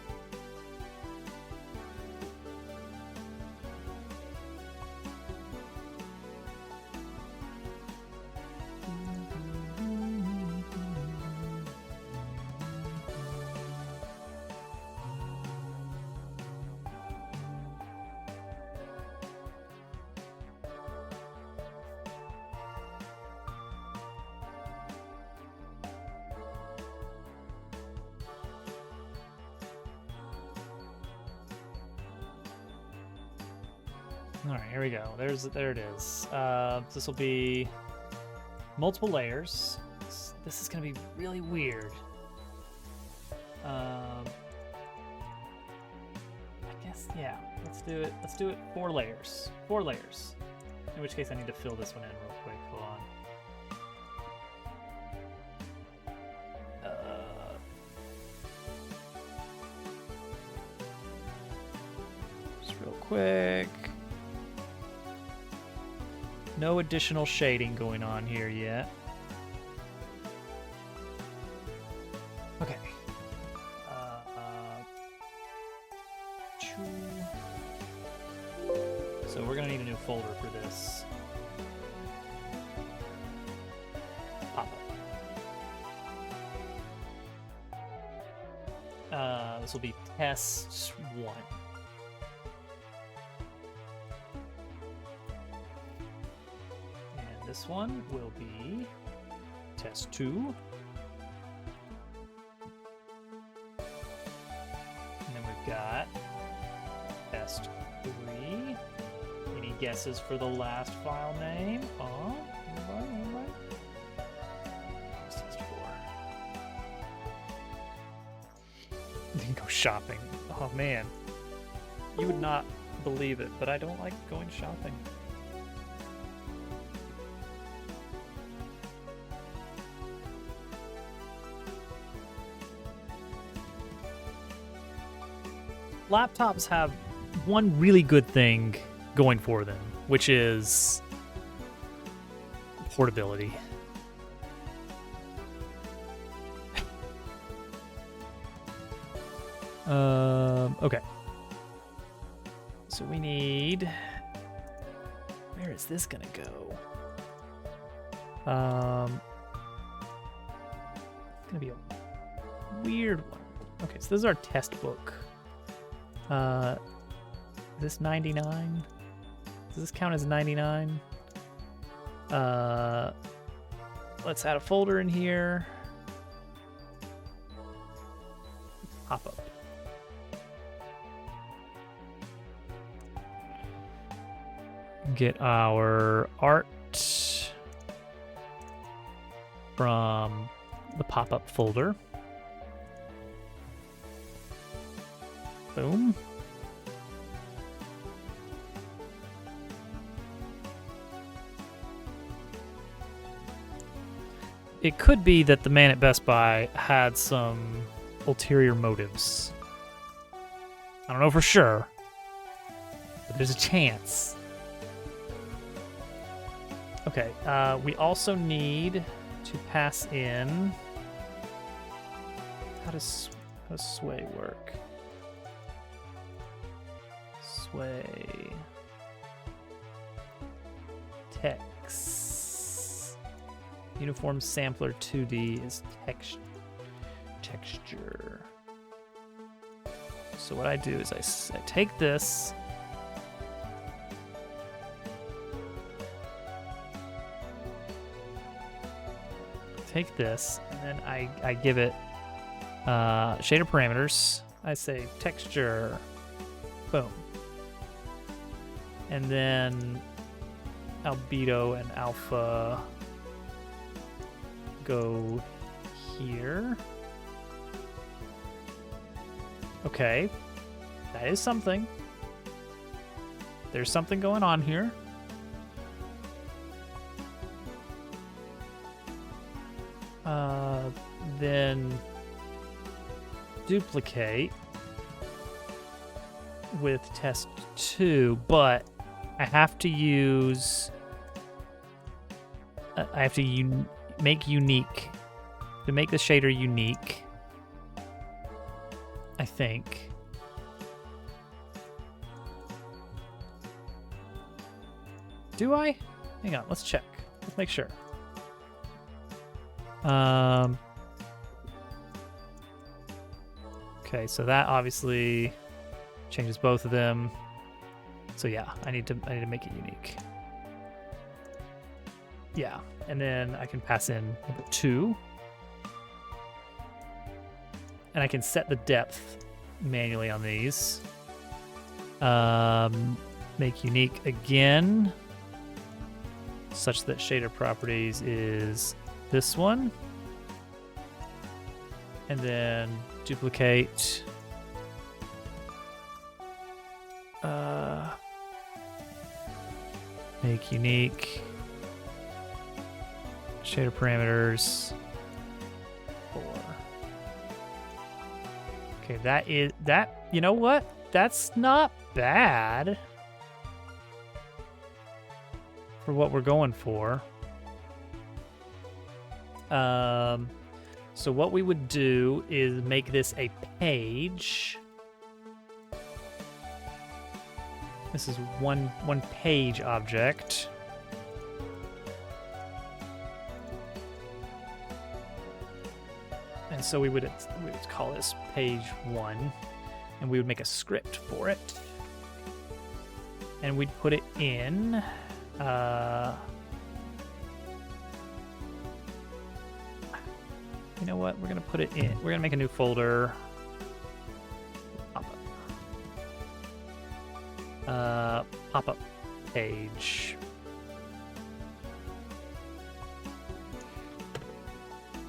All right, here we go. There it is. This will be multiple layers. This is gonna be really weird. I guess, yeah. Let's do it. Let's do it 4 layers. 4 layers. In which case, I need to fill this one in real quick. Hold on. Just real quick. No additional shading going on here yet. Okay. So we're gonna need a new folder for this. Pop-up. This will be test 1. This one will be test 2. And then we've got test 3. Any guesses for the last file name? Anybody? Test 4. You can go shopping. Oh man. You would not believe it, but I don't like going shopping. Laptops have one really good thing going for them, which is portability. Okay. So we need... Where is this gonna go? It's gonna be a weird one. Okay, so this is our test book. This 99? Does this count as 99? Let's add a folder in here. Pop up. Get our art from the pop-up folder. Boom. It could be that the man at Best Buy had some ulterior motives. I don't know for sure, but there's a chance. Okay, we also need to pass in... How does sway work? Sway... Text... Uniform Sampler 2D is texture. So what I do is I take this, and then I give it shader parameters. I say texture, boom, and then albedo and alpha go here. Okay, that is something. There's something going on here. Then duplicate with test 2, but I have to use... I have to make unique. To make the shader unique, I think. Do I? Hang on, let's check. Let's make sure. Okay, so that obviously changes both of them. So yeah, I need to make it unique. Yeah, and then I can pass in number 2. And I can set the depth manually on these. Make unique again, such that shader properties is this one. And then duplicate. Make unique. Shader parameters 4. Okay, that, you know what? That's not bad for what we're going for. So what we would do is make this a page. This is one page object. And so we would call this page 1, and we would make a script for it. And we'd put it in you know what? We're gonna put it in. We're gonna make a new folder. Pop-up page.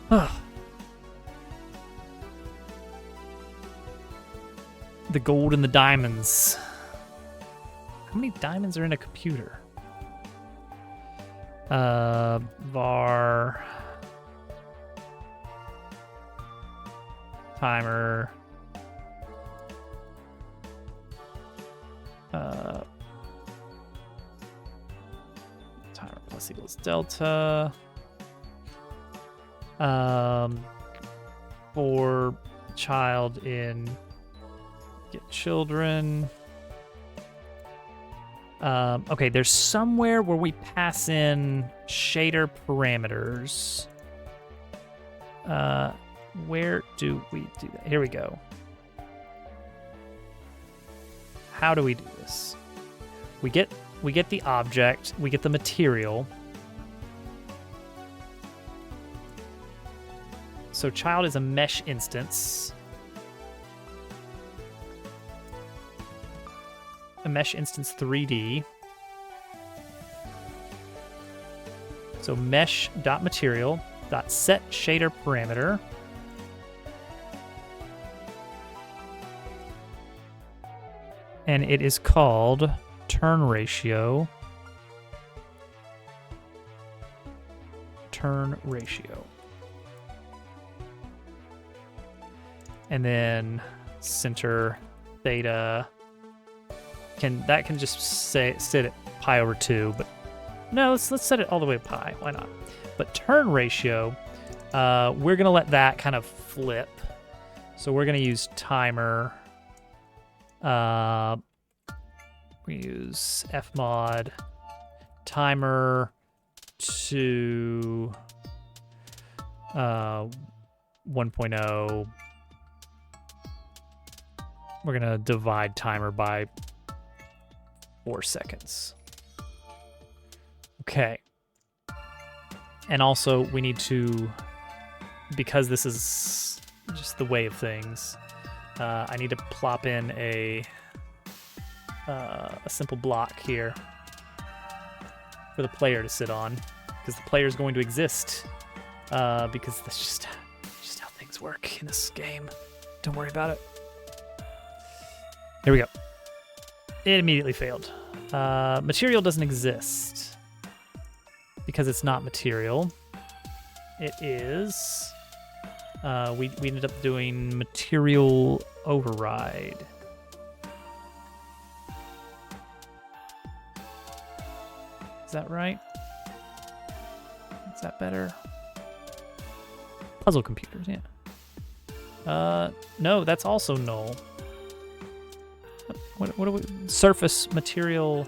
The gold and the diamonds. How many diamonds are in a computer? Var timer. Timer plus equals delta. For child in get children. Okay, there's somewhere where we pass in shader parameters. Where do we do that? Here we go. How do we do this? We get the object, we get the material. So child is a mesh instance. A mesh instance 3D. So mesh.material.set shader parameter. And it is called turn ratio. Turn ratio. And then center theta. That can just sit at pi over 2, but no, let's set it all the way to pi. Why not? But turn ratio, we're gonna let that kind of flip. So we're gonna use timer. We use fmod timer to 1.0. We're gonna divide timer by 4 seconds. Okay. And also we need to, because this is just the way of things, I need to plop in a simple block here for the player to sit on, because the player is going to exist, because that's just how things work in this game. Don't worry about it. Here we go. It immediately failed. Material doesn't exist because it's not material. It is. We ended up doing material override. Is that right? Is that better? Puzzle computers, yeah. No, that's also null. What do we... Surface material...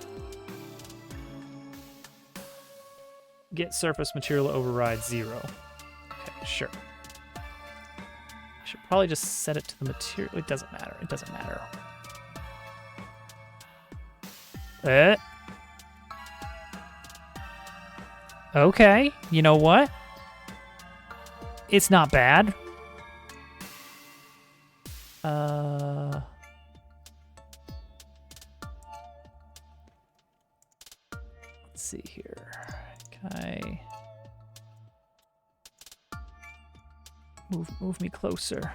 Get surface material override 0. Okay, sure. I should probably just set it to the material. It doesn't matter. It doesn't matter. Okay, you know what? It's not bad. Let's see here. Can I move me closer?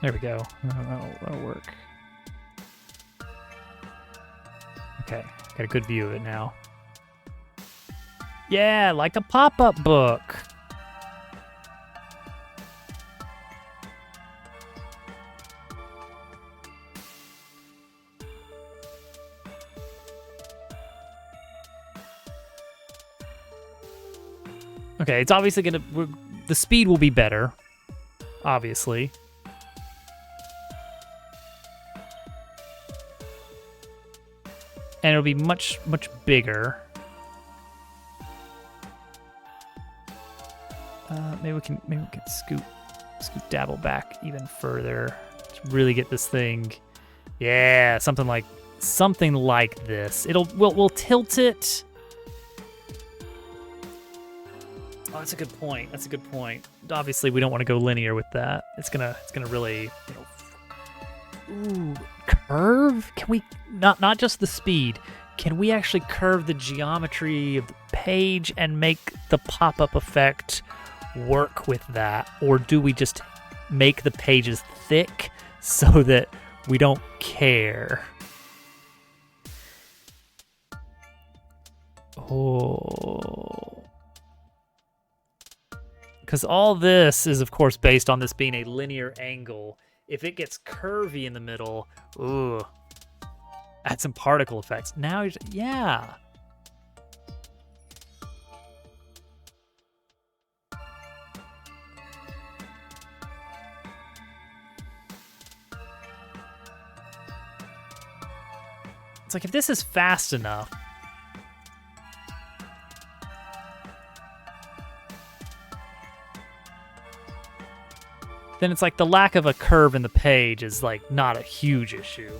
There we go. That'll work. Okay, got a good view of it now. Yeah, like a pop-up book. Okay, it's obviously gonna... the speed will be better, obviously. And it'll be much, much bigger. Maybe we can scoot dabble back even further to really get this thing. Yeah, something like this. We'll tilt it. Oh, that's a good point. That's a good point. Obviously, we don't want to go linear with that. It's gonna really, Ooh, curve? Can we not just the speed? Can we actually curve the geometry of the page and make the pop-up effect work with that? Or do we just make the pages thick so that we don't care? Oh. Because all this is, of course, based on this being a linear angle. If it gets curvy in the middle, ooh, add some particle effects. Now, yeah. It's like if this is fast enough, then it's like the lack of a curve in the page is like not a huge issue.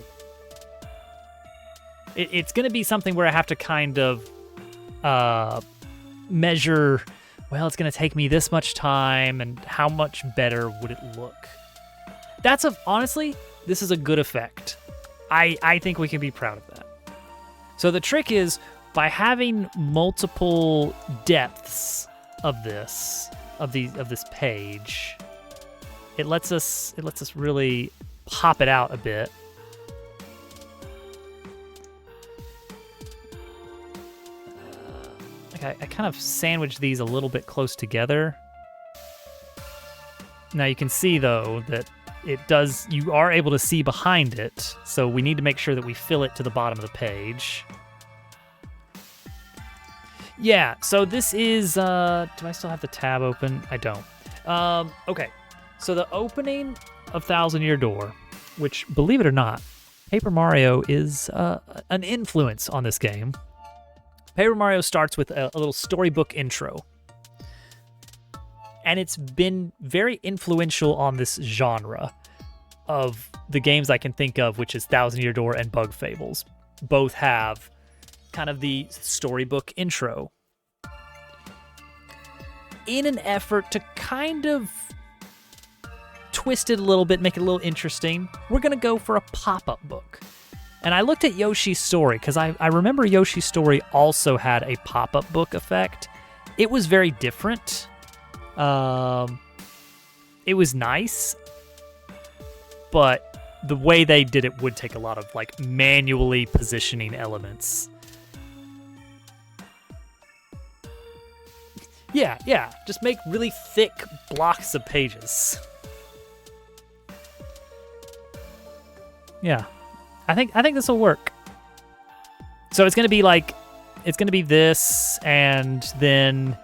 It's going to be something where I have to kind of measure, well, it's going to take me this much time and how much better would it look? Honestly, this is a good effect. I think we can be proud of that. So the trick is, by having multiple depths of this page, it lets us really pop it out a bit. I kind of sandwich these a little bit close together. Now you can see though that you are able to see behind it, so we need to make sure that we fill it to the bottom of the page. Yeah, so this is, do I still have the tab open? I don't. Okay, so the opening of Thousand Year Door, which, believe it or not, Paper Mario is an influence on this game. Paper Mario starts with a little storybook intro. And it's been very influential on this genre of the games I can think of, which is Thousand Year Door and Bug Fables. Both have kind of the storybook intro. In an effort to kind of twist it a little bit, make it a little interesting, we're going to go for a pop-up book. And I looked at Yoshi's Story, because I remember Yoshi's Story also had a pop-up book effect. It was very different. It was nice, but the way they did it would take a lot of like manually positioning elements. Yeah, just make really thick blocks of pages. Yeah, I think this will work. So it's gonna be this, and then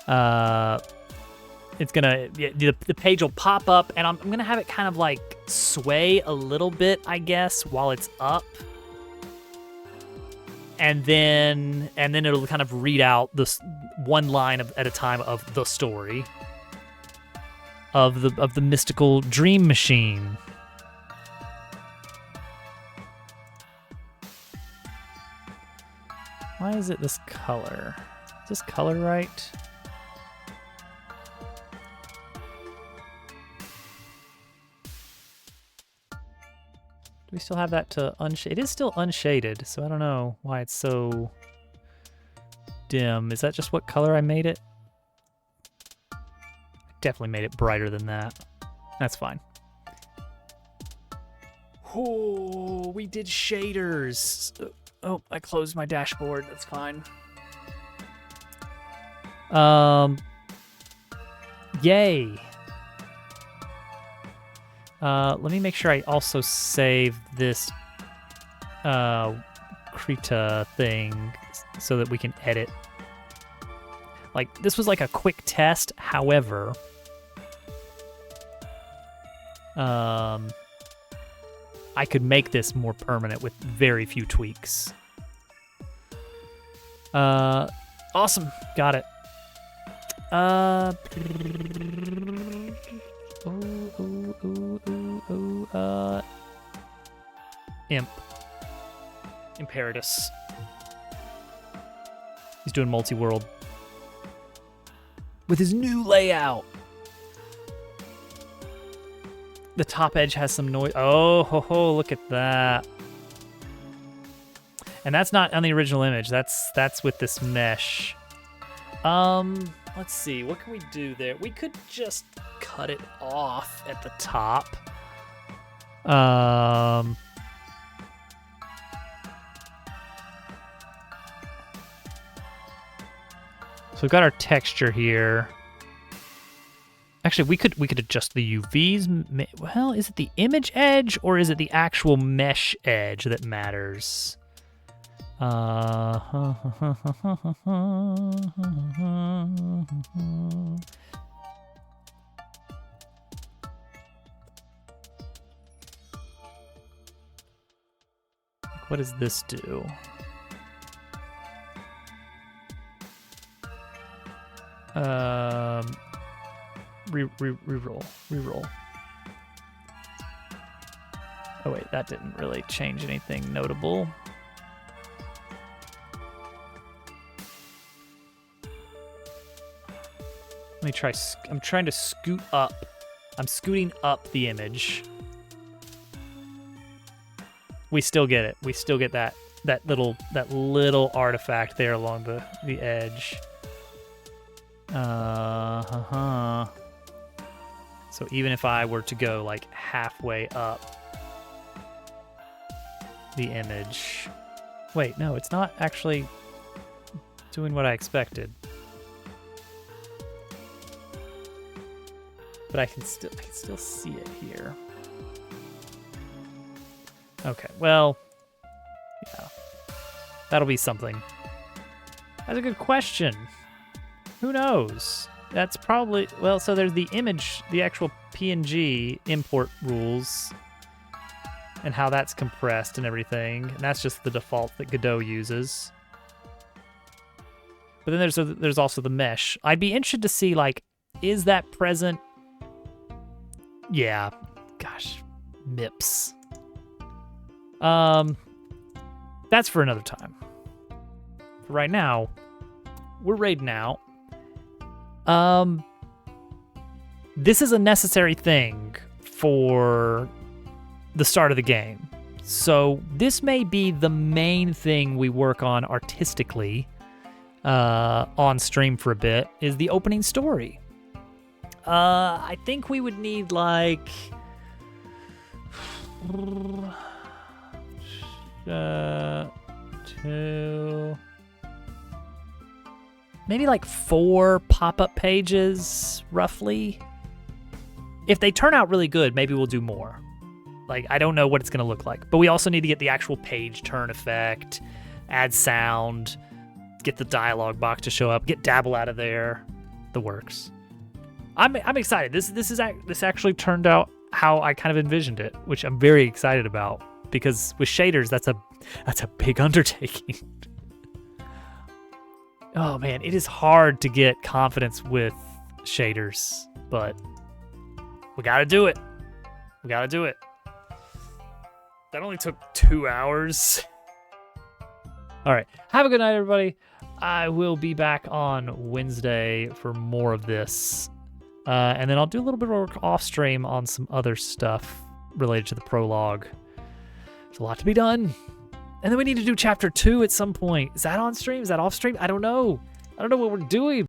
the page will pop up, and I'm gonna have it kind of like sway a little bit, I guess, while it's up, and then it'll kind of read out this one line at a time of the story of the mystical dream machine. Why is it this color? Is this color right? Do we still have that to unshade? It is still unshaded, so I don't know why it's so dim. Is that just what color I made it? I definitely made it brighter than that. That's fine. Oh, we did shaders. Oh, I closed my dashboard. That's fine. Yay. Let me make sure I also save this Krita thing so that we can edit. Like, this was like a quick test, however, I could make this more permanent with very few tweaks. Awesome, got it. Imperatus. He's doing multi-world with his new layout. The top edge has some noise. Oh, ho, look at that. And that's not on the original image. That's with this mesh. Let's see. What can we do there? We could just cut it off at the top. So we've got our texture here. Actually, we could adjust the UVs. Well, is it the image edge or is it the actual mesh edge that matters? What does this do? Reroll. Oh wait, that didn't really change anything notable. Let me try. I'm trying to scoot up. I'm scooting up the image. We still get it. We still get that little artifact there along the edge. So even if I were to go like halfway up the image. Wait, no, it's not actually doing what I expected. But I can still see it here. Okay, well, yeah, that'll be something. That's a good question. Who knows? That's probably, well, so there's the image, the actual PNG import rules and how that's compressed and everything. And that's just the default that Godot uses. But then there's also the mesh. I'd be interested to see, like, is that present? Yeah, gosh, MIPS. That's for another time. For right now, we're raiding out. This is a necessary thing for the start of the game. So this may be the main thing we work on artistically on stream for a bit, is the opening story. I think we would need like maybe like 4 pop-up pages, roughly. If they turn out really good, maybe we'll do more. Like, I don't know what it's going to look like. But we also need to get the actual page turn effect, add sound, get the dialogue box to show up, get Dabble out of there. The works. I'm excited. This actually turned out how I kind of envisioned it, which I'm very excited about. Because with shaders, that's a big undertaking. Oh man, it is hard to get confidence with shaders, but we gotta do it. We gotta do it. That only took 2 hours. All right, have a good night, everybody. I will be back on Wednesday for more of this. And then I'll do a little bit of work off stream on some other stuff related to the prologue. There's a lot to be done. And then we need to do chapter 2 at some point. Is that on stream? Is that off stream? I don't know. I don't know what we're doing.